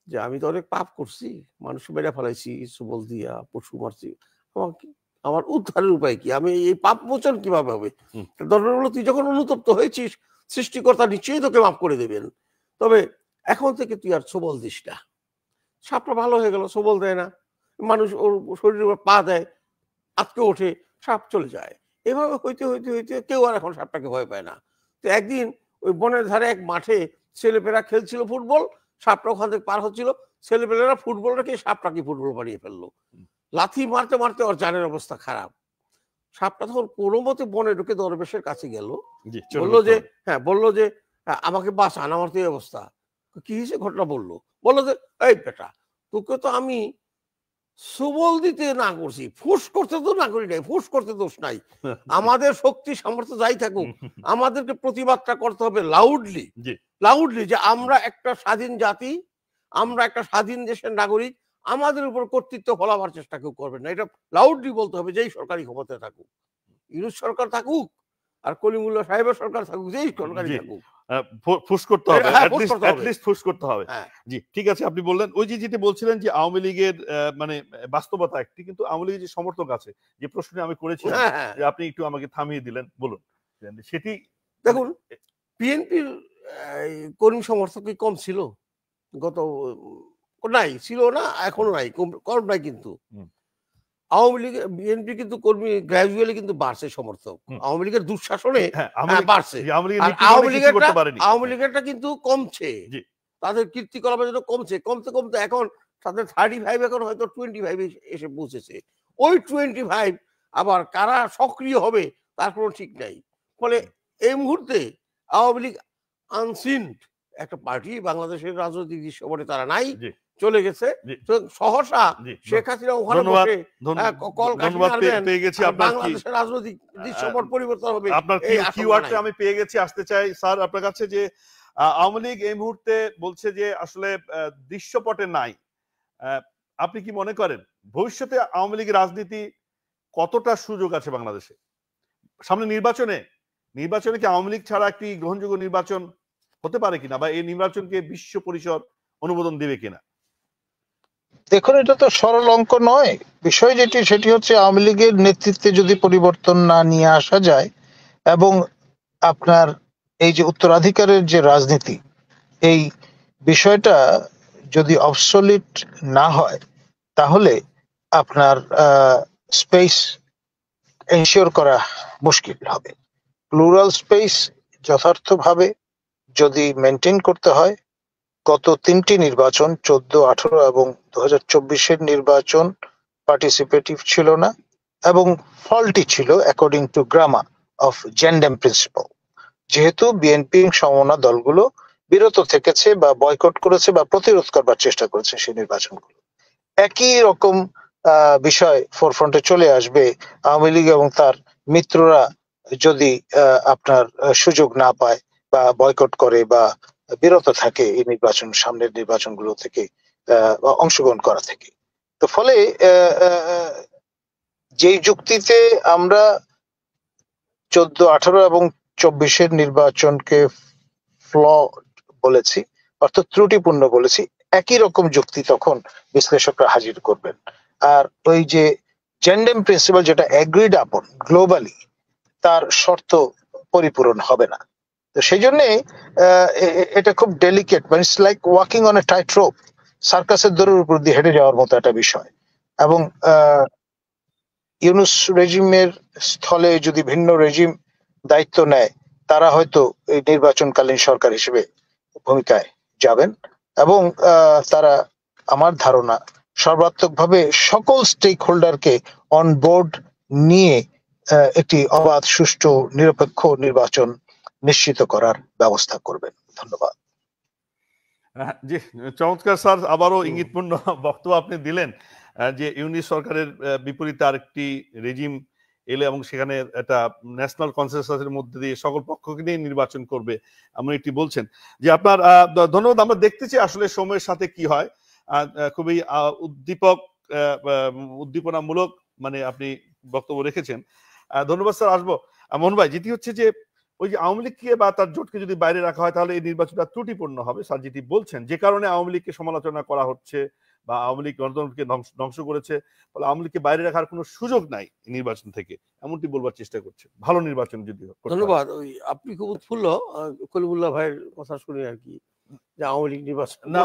যে আমি তো অনেক পাপ করছি, মানুষ মেরে ফেলাইছি, সবল দিয়া, পশু মারছি, আমাকে আমার উদ্ধারের উপায় কি? আমি এই পাপ মোচন কিভাবে হবে? দরবেশ বলল, তুই যখন অনুতপ্ত হয়েছিস, সৃষ্টিকর্তা নিশ্চয়ই তোকে মাফ করে দেবেন, তবে এখন থেকে তুই আর সবল দিস না। সাপটা ভালো হয়ে গেল, সবল দেয় না, মানুষ ওর শরীরের উপর পা দেয়, আটকে ওঠে, সাপ চলে যায়। এভাবে হইতে হইতে হইতে কেউ আর এখন সাপটাকে ভয় পায় না। তো একদিন ওই বনের ধারে এক মাঠে ছেলেপেলেরা খেলছিল ফুটবল, সাপটা ওখান থেকে পার হচ্ছিল, ছেলেপেলেরা ফুটবল রেখে সাপটাকে ফুটবল বানিয়ে ফেললো। লাথি মারতে মারতে ওর জানের অবস্থা খারাপ। সাপটা তখন কোনো মতে বনে ঢুকে দরবেশের কাছে গেল, বললো যে বললো যে আমাকে বাঁচান, আমার তো এই অবস্থা। কি হয়েছে ঘটনা বললো, বললো যে এই বেটা, তোকে তো আমি সবল দিতে না করছি, ফুস করতে তো না করি নাই, ফুস করতে দোষ নাই। আমাদের শক্তি সামর্থ্য যাই থাকুক, আমাদেরকে প্রতিবাদটা করতে হবে লাউডলি, লাউডলি, যে আমরা একটা স্বাধীন জাতি, আমরা একটা স্বাধীন দেশের নাগরিক, আমাদের উপর কর্তৃত্ব ফলাবার চেষ্টা কেউ করবে না। এটা লাউডলি বলতে হবে, যেই সরকারি ক্ষমতায় থাকুক, ইউনুস সরকার থাকুক আর কলিমুল্লাহ সাহেবের সরকার থাকুক, যেই সরকারি থাকুক, ফুস করতে হবে, হ্যাঁ, at least ফুস করতে হবে। জি ঠিক আছে, আপনি বললেন ওই যে যেটা বলছিলেন যে আওয়ামী লীগের মানে বাস্তবতা একটি, কিন্তু আওয়ামী লীগের যে সমর্থক আছে, যে প্রশ্নটি আমি করেছিলাম, যে আপনি একটু আমাকে থামিয়ে দিলেন, বলুন সেটি। দেখুন, বিএনপির কর্মী সমর্থক কি কম ছিল? গত নাই, ছিল না, এখনো নাই, কম নাই, কিন্তু আওয়ামী লীগ বিএনপি কিন্তু কর্মী গ্র্যাজুয়ালি কিন্তু বাড়ছে সমর্থক, আওয়ামী লীগের দুঃশাসনে বাড়ছে। আওয়ামী লীগেরটা কিন্তু কমছে, তাদের কীর্তিকলাপের জন্য কমছে, কমতে কমতে এখন তাদের 35, এখন হয়তো 25 এসে পৌঁছেছে। ওই 25 আবার কারা সক্রিয় হবে তার কোনো ঠিক নাই। ফলে এই মুহূর্তে আওয়ামী লীগ আনসিন একটা পার্টি, বাংলাদেশের রাজনৈতিক দৃশ্যপটে তারা নাই, চলে গেছে। সহসা শেখ হাসিনা ওখানে বসে বাংলাদেশের রাজনৈতিক দৃশ্যপট পরিবর্তন হবে। আপনার কিওয়ার্ডটা আমি পেয়ে গেছি, আসতে চাই স্যার আপনার কাছে, যে আওয়ামী লীগ এই মুহূর্তে বলছে যে আসলে দৃশ্যপটে নাই। আপনি কি মনে করেন ভবিষ্যতে আওয়ামী লীগের রাজনীতি কতটা সুযোগ আছে বাংলাদেশে? সামনে নির্বাচনে কি আওয়ামী লীগ ছাড়া একটি গ্রহণযোগ্য নির্বাচন হতে পারে কিনা, বা এই নির্বাচনকে বিশ্ব পরিষদ অনুমোদন দেবে কিনা? দেখুন, এটা তো সরল অঙ্ক নয়। বিষয় যেটি সেটি হচ্ছে আওয়ামী লীগের নেতৃত্বে যদি পরিবর্তন না নিয়ে আসা যায়, এবং আপনার এই যে উত্তরাধিকারের যে রাজনীতি, এই বিষয়টা যদি অবসলিট না হয়, তাহলে আপনার স্পেস এনশিওর করা মুশকিল হবে। প্লুরাল স্পেস যথার্থভাবে যদি মেনটেন করতে হয়, গত 3টি নির্বাচন 14, 18 এবং 2024-এর নির্বাচন পার্টিসিপেটিভ ছিল না, এবং ফল্টি ছিল অ্যাকর্ডিং টু গ্রামা অফ জেন্ডাম প্রিন্সিপাল। যেহেতু বিএনপি সমমনা দলগুলো বিরত থেকেছে বা বয়কট করেছে বা প্রতিরোধ করবার চেষ্টা করেছে সেই নির্বাচনগুলো, একই রকম বিষয় ফোরফ্রন্টে চলে আসবে। আওয়ামী লীগ এবং তার মিত্ররা যদি আপনার সুযোগ না পায় বা বয়কট করে বা বিরত থাকে এই নির্বাচন, সামনের নির্বাচনগুলো থেকে অংশগ্রহণ করা থেকে। তো ফলে যেই যুক্তিতে আমরা 14, 18 এবং 24-এর নির্বাচনকে ফ্ল বলেছি, অর্থাৎ ত্রুটিপূর্ণ বলেছি, একই রকম যুক্তি তখন বিশ্লেষকরা হাজির করবেন। আর ওই যে জেন্ডাম প্রিন্সিপাল যেটা এগ্রিড আপন গ্লোবালি, তার শর্ত পরিপূরণ হবে না। তো সেই জন্যে এটা খুব ডেলিকেট, মানে it's like walking on a tight rope, সার্কাসের দড়ির উপর দিয়ে হেঁটে যাওয়ার মতো একটা বিষয়। এবং ইউনুস রেজিমের স্থলে যদি ভিন্ন রেজিম দায়িত্ব নেয়, তারা হয়তো এই নির্বাচনকালীন সরকার হিসেবে ভূমিকায় যাবেন এবং তারা আমার ধারণা সর্বাত্মকভাবে সকল স্টেক হোল্ডারকে অন বোর্ড নিয়ে একটি অবাধ, সুষ্ঠু, নিরপেক্ষ নির্বাচন নিশ্চিত করার ব্যবস্থা করবেন। ধন্যবাদ। জি, চমৎকার স্যার, আবারও ইঙ্গিতপূর্ণ বক্তব্য আপনি দিলেন যে ইউনিট সরকারের বিপরীতে আরেকটি রেজিম এলে এবং সেখানে একটা ন্যাশনাল কনসেনসাসের মধ্যে দিয়ে সকল পক্ষকে নিয়ে নির্বাচন করবে এমন একটি বলছেন। যে আপনার ধন্যবাদ। আমরা দেখতে চাই আসলে সময়ের সাথে কি হয়। খুবই উদ্দীপনামূলক মানে আপনি বক্তব্য রেখেছেন। ধন্যবাদ স্যার। আসবো মোহন ভাই, যেটি হচ্ছে যে ওই যে আওয়ামী লীগকে বা তার জোটকে যদি বাইরে রাখা হয় তাহলে এই নির্বাচনটা ত্রুটিপূর্ণ হবে, স্যার যেটি বলছেন, যে কারণে আওয়ামী লীগকে সমালোচনা করা হচ্ছে বা আওয়ামী লীগ গণতন্ত্রকে ধ্বংস করেছে, ফলে আওয়ামী লীগকে বাইরে রাখার কোনো সুযোগ নাই নির্বাচন থেকে, এমনটি বলবার চেষ্টা করছে। ভালো নির্বাচন যদি। ধন্যবাদ। ওই আপনি খুব উৎফুল্ল কলিমুল্লাহ ভাইয়ের কথা শুনে আর কি, যে আওয়ামী লীগ নির্বাচন না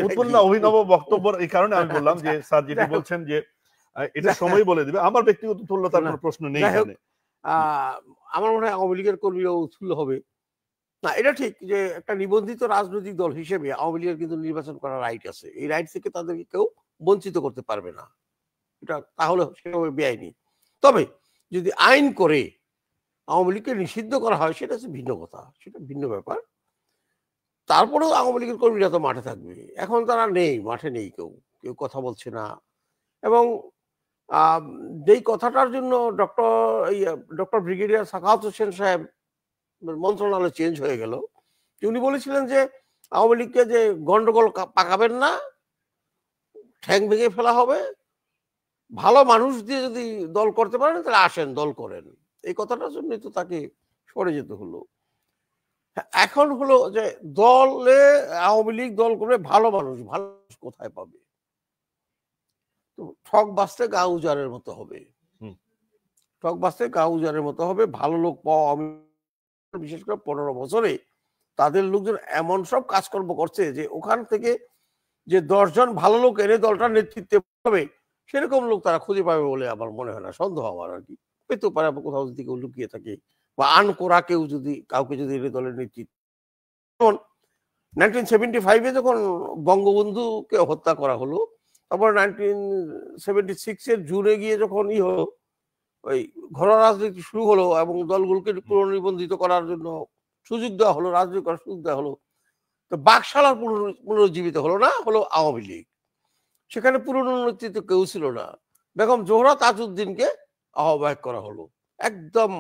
উৎপন্ন অভিনব বক্তব্য, এই কারণে আমি বললাম যে স্যার যেটি বলছেন যে এটা সময় বলে দিবে, আমার ব্যক্তিগত তুল্যতার কোনো প্রশ্ন নেই এখানে। আমার মনে হয় আওয়ামী লীগের কর্মীরাও উৎফুল্ল হবে না। এটা ঠিক যে একটা নিবন্ধিত রাজনৈতিক দল হিসেবে আওয়ামী লীগের কিন্তু নির্বাচন করার রাইট আছে। এই রাইট থেকে তাদেরকে কেউ বঞ্চিত করতে পারবে না, এটা তাহলে সেটা বেআইনি। তবে যদি আইন করে আওয়ামী লীগকে নিষিদ্ধ করা হয় সেটা হচ্ছে ভিন্ন কথা, সেটা ভিন্ন ব্যাপার। তারপরেও আওয়ামী লীগের কর্মীরা তো মাঠে থাকবে। এখন তারা নেই, মাঠে নেই, কেউ কেউ কথা বলছে না। এবং যেই কথাটার জন্য ডক্টর ব্রিগেডিয়ার সাখাওয়াত হোসেন সাহেব মন্ত্রণালয় চেঞ্জ হয়ে গেল, উনি বলেছিলেন যে আওয়ামী লীগকে যে গন্ডগোল পাকাবেন না, ঠ্যাং ভেঙে ফেলা হবে, ভালো মানুষ দিয়ে যদি দল করতে পারেন তাহলে আসেন, দল করেন। এই কথাটার জন্যই তো তাকে সরে যেতে হলো। এখন হলো যে দলে আওয়ামী লীগ দল করে ভালো মানুষ কোথায় পাবে? তো ঠক বাঁচতে গা উজারের মতো হবে, ঠক বাঁচতে গা উজারের মতো হবে। ভালো লোক পাওয়া, বিশেষ করে 15 বছরে তাদের লোকজন এমন সব কাজকর্ম করছে যে ওখান থেকে যে 10 জন ভালো লোক এনে দলটার নেতৃত্বে পাবে সেরকম লোক তারা খুঁজে পাবে বলে আমার মনে হয় না। সন্দেহ আমার আর কি, পেতে পারে কোথাও যদি কেউ লুকিয়ে থাকে বা আন করা কেউ যদি কাউকে যদি এনে দলের নেতৃত্ব। যেমন 1975-এ যখন বঙ্গবন্ধুকে হত্যা করা হলো, তারপর 1976-এর জুনে গিয়ে যখন হলো ওই ঘরোয়া রাজনীতি শুরু হলো এবং দলগুলোকে পুনর্নিবন্ধিত করার জন্য সুযোগ দেওয়া হলো, রাজনীতি করার সুযোগ দেওয়া হলো, তো বাকশালার পুনরুজ্জীবিত হলো না, হলো আওয়ামী লীগ। সেখানে পুরনো নেতৃত্ব কেউ ছিল না। বেগম জোহরা তাজউদ্দিনকে আহ্বায়ক করা হলো, একদম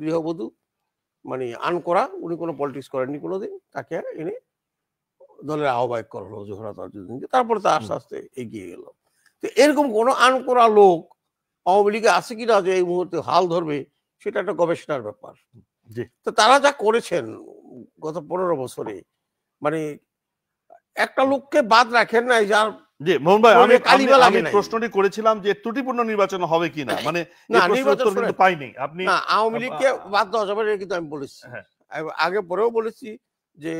গৃহবধূ, মানে আন করা, উনি কোনো পলিটিক্স করেননি কোনোদিন, তাকে এনে দলের আহ্বায়ক করা হলো জোহরা তাজউদ্দিনকে। তারপরে তা আস্তে আস্তে এগিয়ে গেল। তো এরকম কোনো আন করা লোক আওয়ামী লীগে আছে কিনা যে এই মুহূর্তে হাল ধরবে, সেটা একটা গবেষণার ব্যাপার। তো তারা যা করেছেন গত 15 বছরে, মানে একটা লোককে বাদ রাখেন নাই যার। জি মোহন ভাই, আমি প্রশ্নটি করেছিলাম যে ত্রুটিপূর্ণ নির্বাচন হবে কিনা, মানে নির্বাচন কিন্তু পাইনি আপনি। না, আওয়ামী লীগকে বাদ দেওয়া যাবে না কিন্তু আমি বলেছি, আগে পরেও বলেছি যে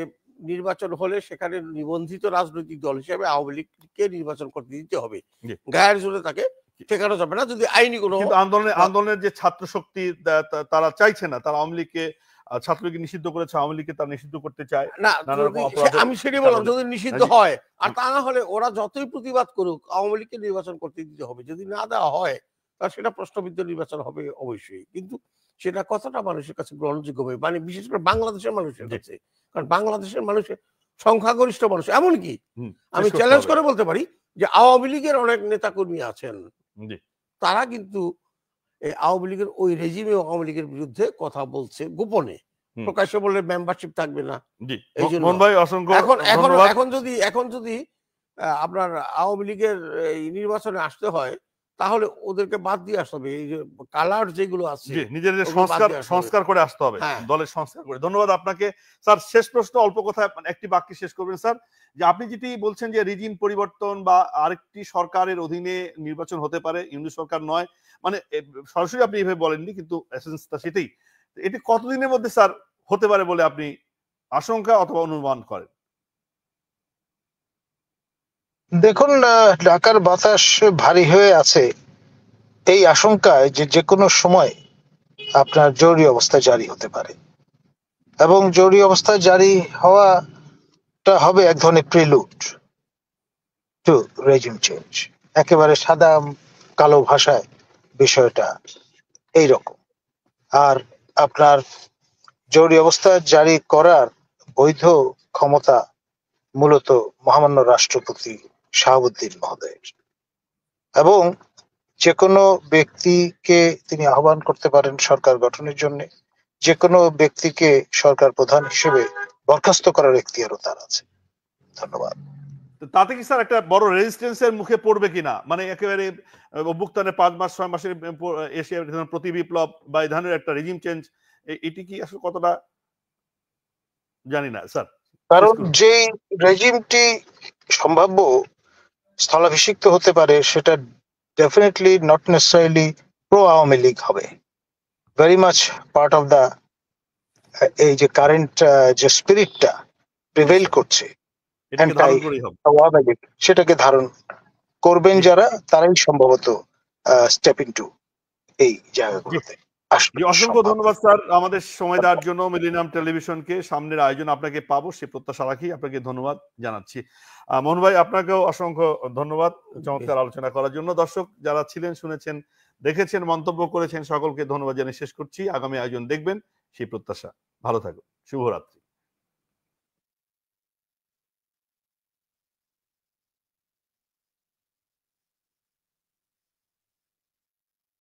নির্বাচন হলে সেখানে নিবন্ধিত রাজনৈতিক দল হিসেবে আওয়ামী লীগকে নির্বাচন করতে দিতে হবে, গায়ের জোরে তাকে ঠেকানো যাবে না। যদি আইনি কোনো আন্দোলনের যে ছাত্র শক্তি তারা চাইছে না, তারা আওয়ামী লীগকে, ছাত্রলীগ নিষিদ্ধ করেছে, আওয়ামী লীগকে তারা নিষিদ্ধ করতে চায় না। আমি সেটাই বললাম, যদি নিষিদ্ধ হয়, আর তা না হলে ওরা যতই প্রতিবাদ করুক আওয়ামী লীগকে নির্বাচন করতে দিতে হবে। যদি না দেওয়া হয় তাহলে সেটা প্রশ্নবিদ্ধ নির্বাচন হবে অবশ্যই, কিন্তু সেটা কথাটা মানুষের কাছে গ্রহণযোগ্য হবে, মানে বিশেষ করে বাংলাদেশের মানুষের কাছে। কারণ বাংলাদেশের মানুষের সংখ্যাগরিষ্ঠ মানুষ, এমনকি আমি চ্যালেঞ্জ করে বলতে পারি যে আওয়ামী লীগের অনেক নেতাকর্মী আছেন, তারা কিন্তু আওয়ামী লীগের ওই রেজিমে আওয়ামী লীগের বিরুদ্ধে কথা বলছে গোপনে, প্রকাশ্যে বললে মেম্বারশিপ থাকবে না। এখন যদি আপনার আওয়ামী লীগের এই নির্বাচনে আসতে হয় তাহলে ওদেরকে বাদ দিয়ে আসতে হবে, এই যে কালার যেগুলো আছে নিজেদের সংস্কার করে আসতে হবে, দলের সংস্কার করে। ধন্যবাদ আপনাকে স্যার। শেষ প্রশ্ন, অল্প কথা, একটি বাক্যে শেষ করবেন স্যার। যে আপনি যেটি বলছেন যে রিজিম পরিবর্তন বা আরেকটি সরকারের অধীনে নির্বাচন হতে পারে, ইউনিট সরকার নয়, মানে সরাসরি আপনি এভাবে বলেননি কিন্তু এসেন্সটা সেটাই। এটি কতদিনের মধ্যে স্যার হতে পারে বলে আপনি আশঙ্কা অথবা অনুমান করেন? দেখুন, ঢাকার বাতাস ভারী হয়ে আছে এই আশঙ্কায় যে কোনো সময় আপনার জরুরি অবস্থা জারি হতে পারে, এবং জরুরি অবস্থা জারি হওয়া টা হবে এক ধরনের প্রিলুড টু রেজিম চেঞ্জ। একেবারে সাদা কালো ভাষায় বিষয়টা এইরকম। আর আপনার জরুরি অবস্থা জারি করার বৈধ ক্ষমতা মূলত মহামান্য রাষ্ট্রপতি শাহাবুদ্দিন মহোদয়ের, এবং যে কোনো ব্যক্তিকে তিনি আহ্বান করতে পারেন সরকার গঠনের জন্য, যে কোনো ব্যক্তিকে সরকার প্রধান হিসেবে বরখাস্ত করার এখতিয়ারও তার আছে। ধন্যবাদ। তো তাতে কি স্যার একটা বড় রেজিস্ট্যান্সের মুখে পড়বে কিনা, মানে একেবারে অভ্যুত্থানের 5 মাস 6 মাসের এসে প্রতি বিপ্লব বা এই ধরনের একটা রেজিম চেঞ্জ, এটি কি আসলে কতটা জানি না স্যার। কারণ যে রেজিমটি সম্ভাব্য স্থলাভিষিক্ত হতে পারে সেটা definitely not necessarily pro Awami League হবে, very much part of the এই যে কারেন্ট যে স্পিরিটটা প্রিভেইল করছে এটাকে ধারণ করেই হবে। আওয়ামী লীগ, সেটাকে ধারণ করবেন যারা, তারাই সম্ভবত স্টেপ ইনটু এই জায়গাগুলোতে। অসংখ্য ধন্যবাদ স্যার আমাদের সময় দেওয়ার জন্য। মিলেনিয়াম টেলিভিশনকে সামনের আয়োজন আপনাকে পাবো সে প্রত্যাশা রাখি, আপনাকে ধন্যবাদ জানাচ্ছি। মোহন ভাই আপনাকেও অসংখ্য ধন্যবাদ চমৎকার আলোচনা করার জন্য। দর্শক যারা ছিলেন, শুনেছেন, দেখেছেন, মন্তব্য করেছেন, সকলকে ধন্যবাদ জানিয়ে শেষ করছি। আগামী আয়োজন দেখবেন সেই প্রত্যাশা। ভালো থাকুন, শুভরাত্রি।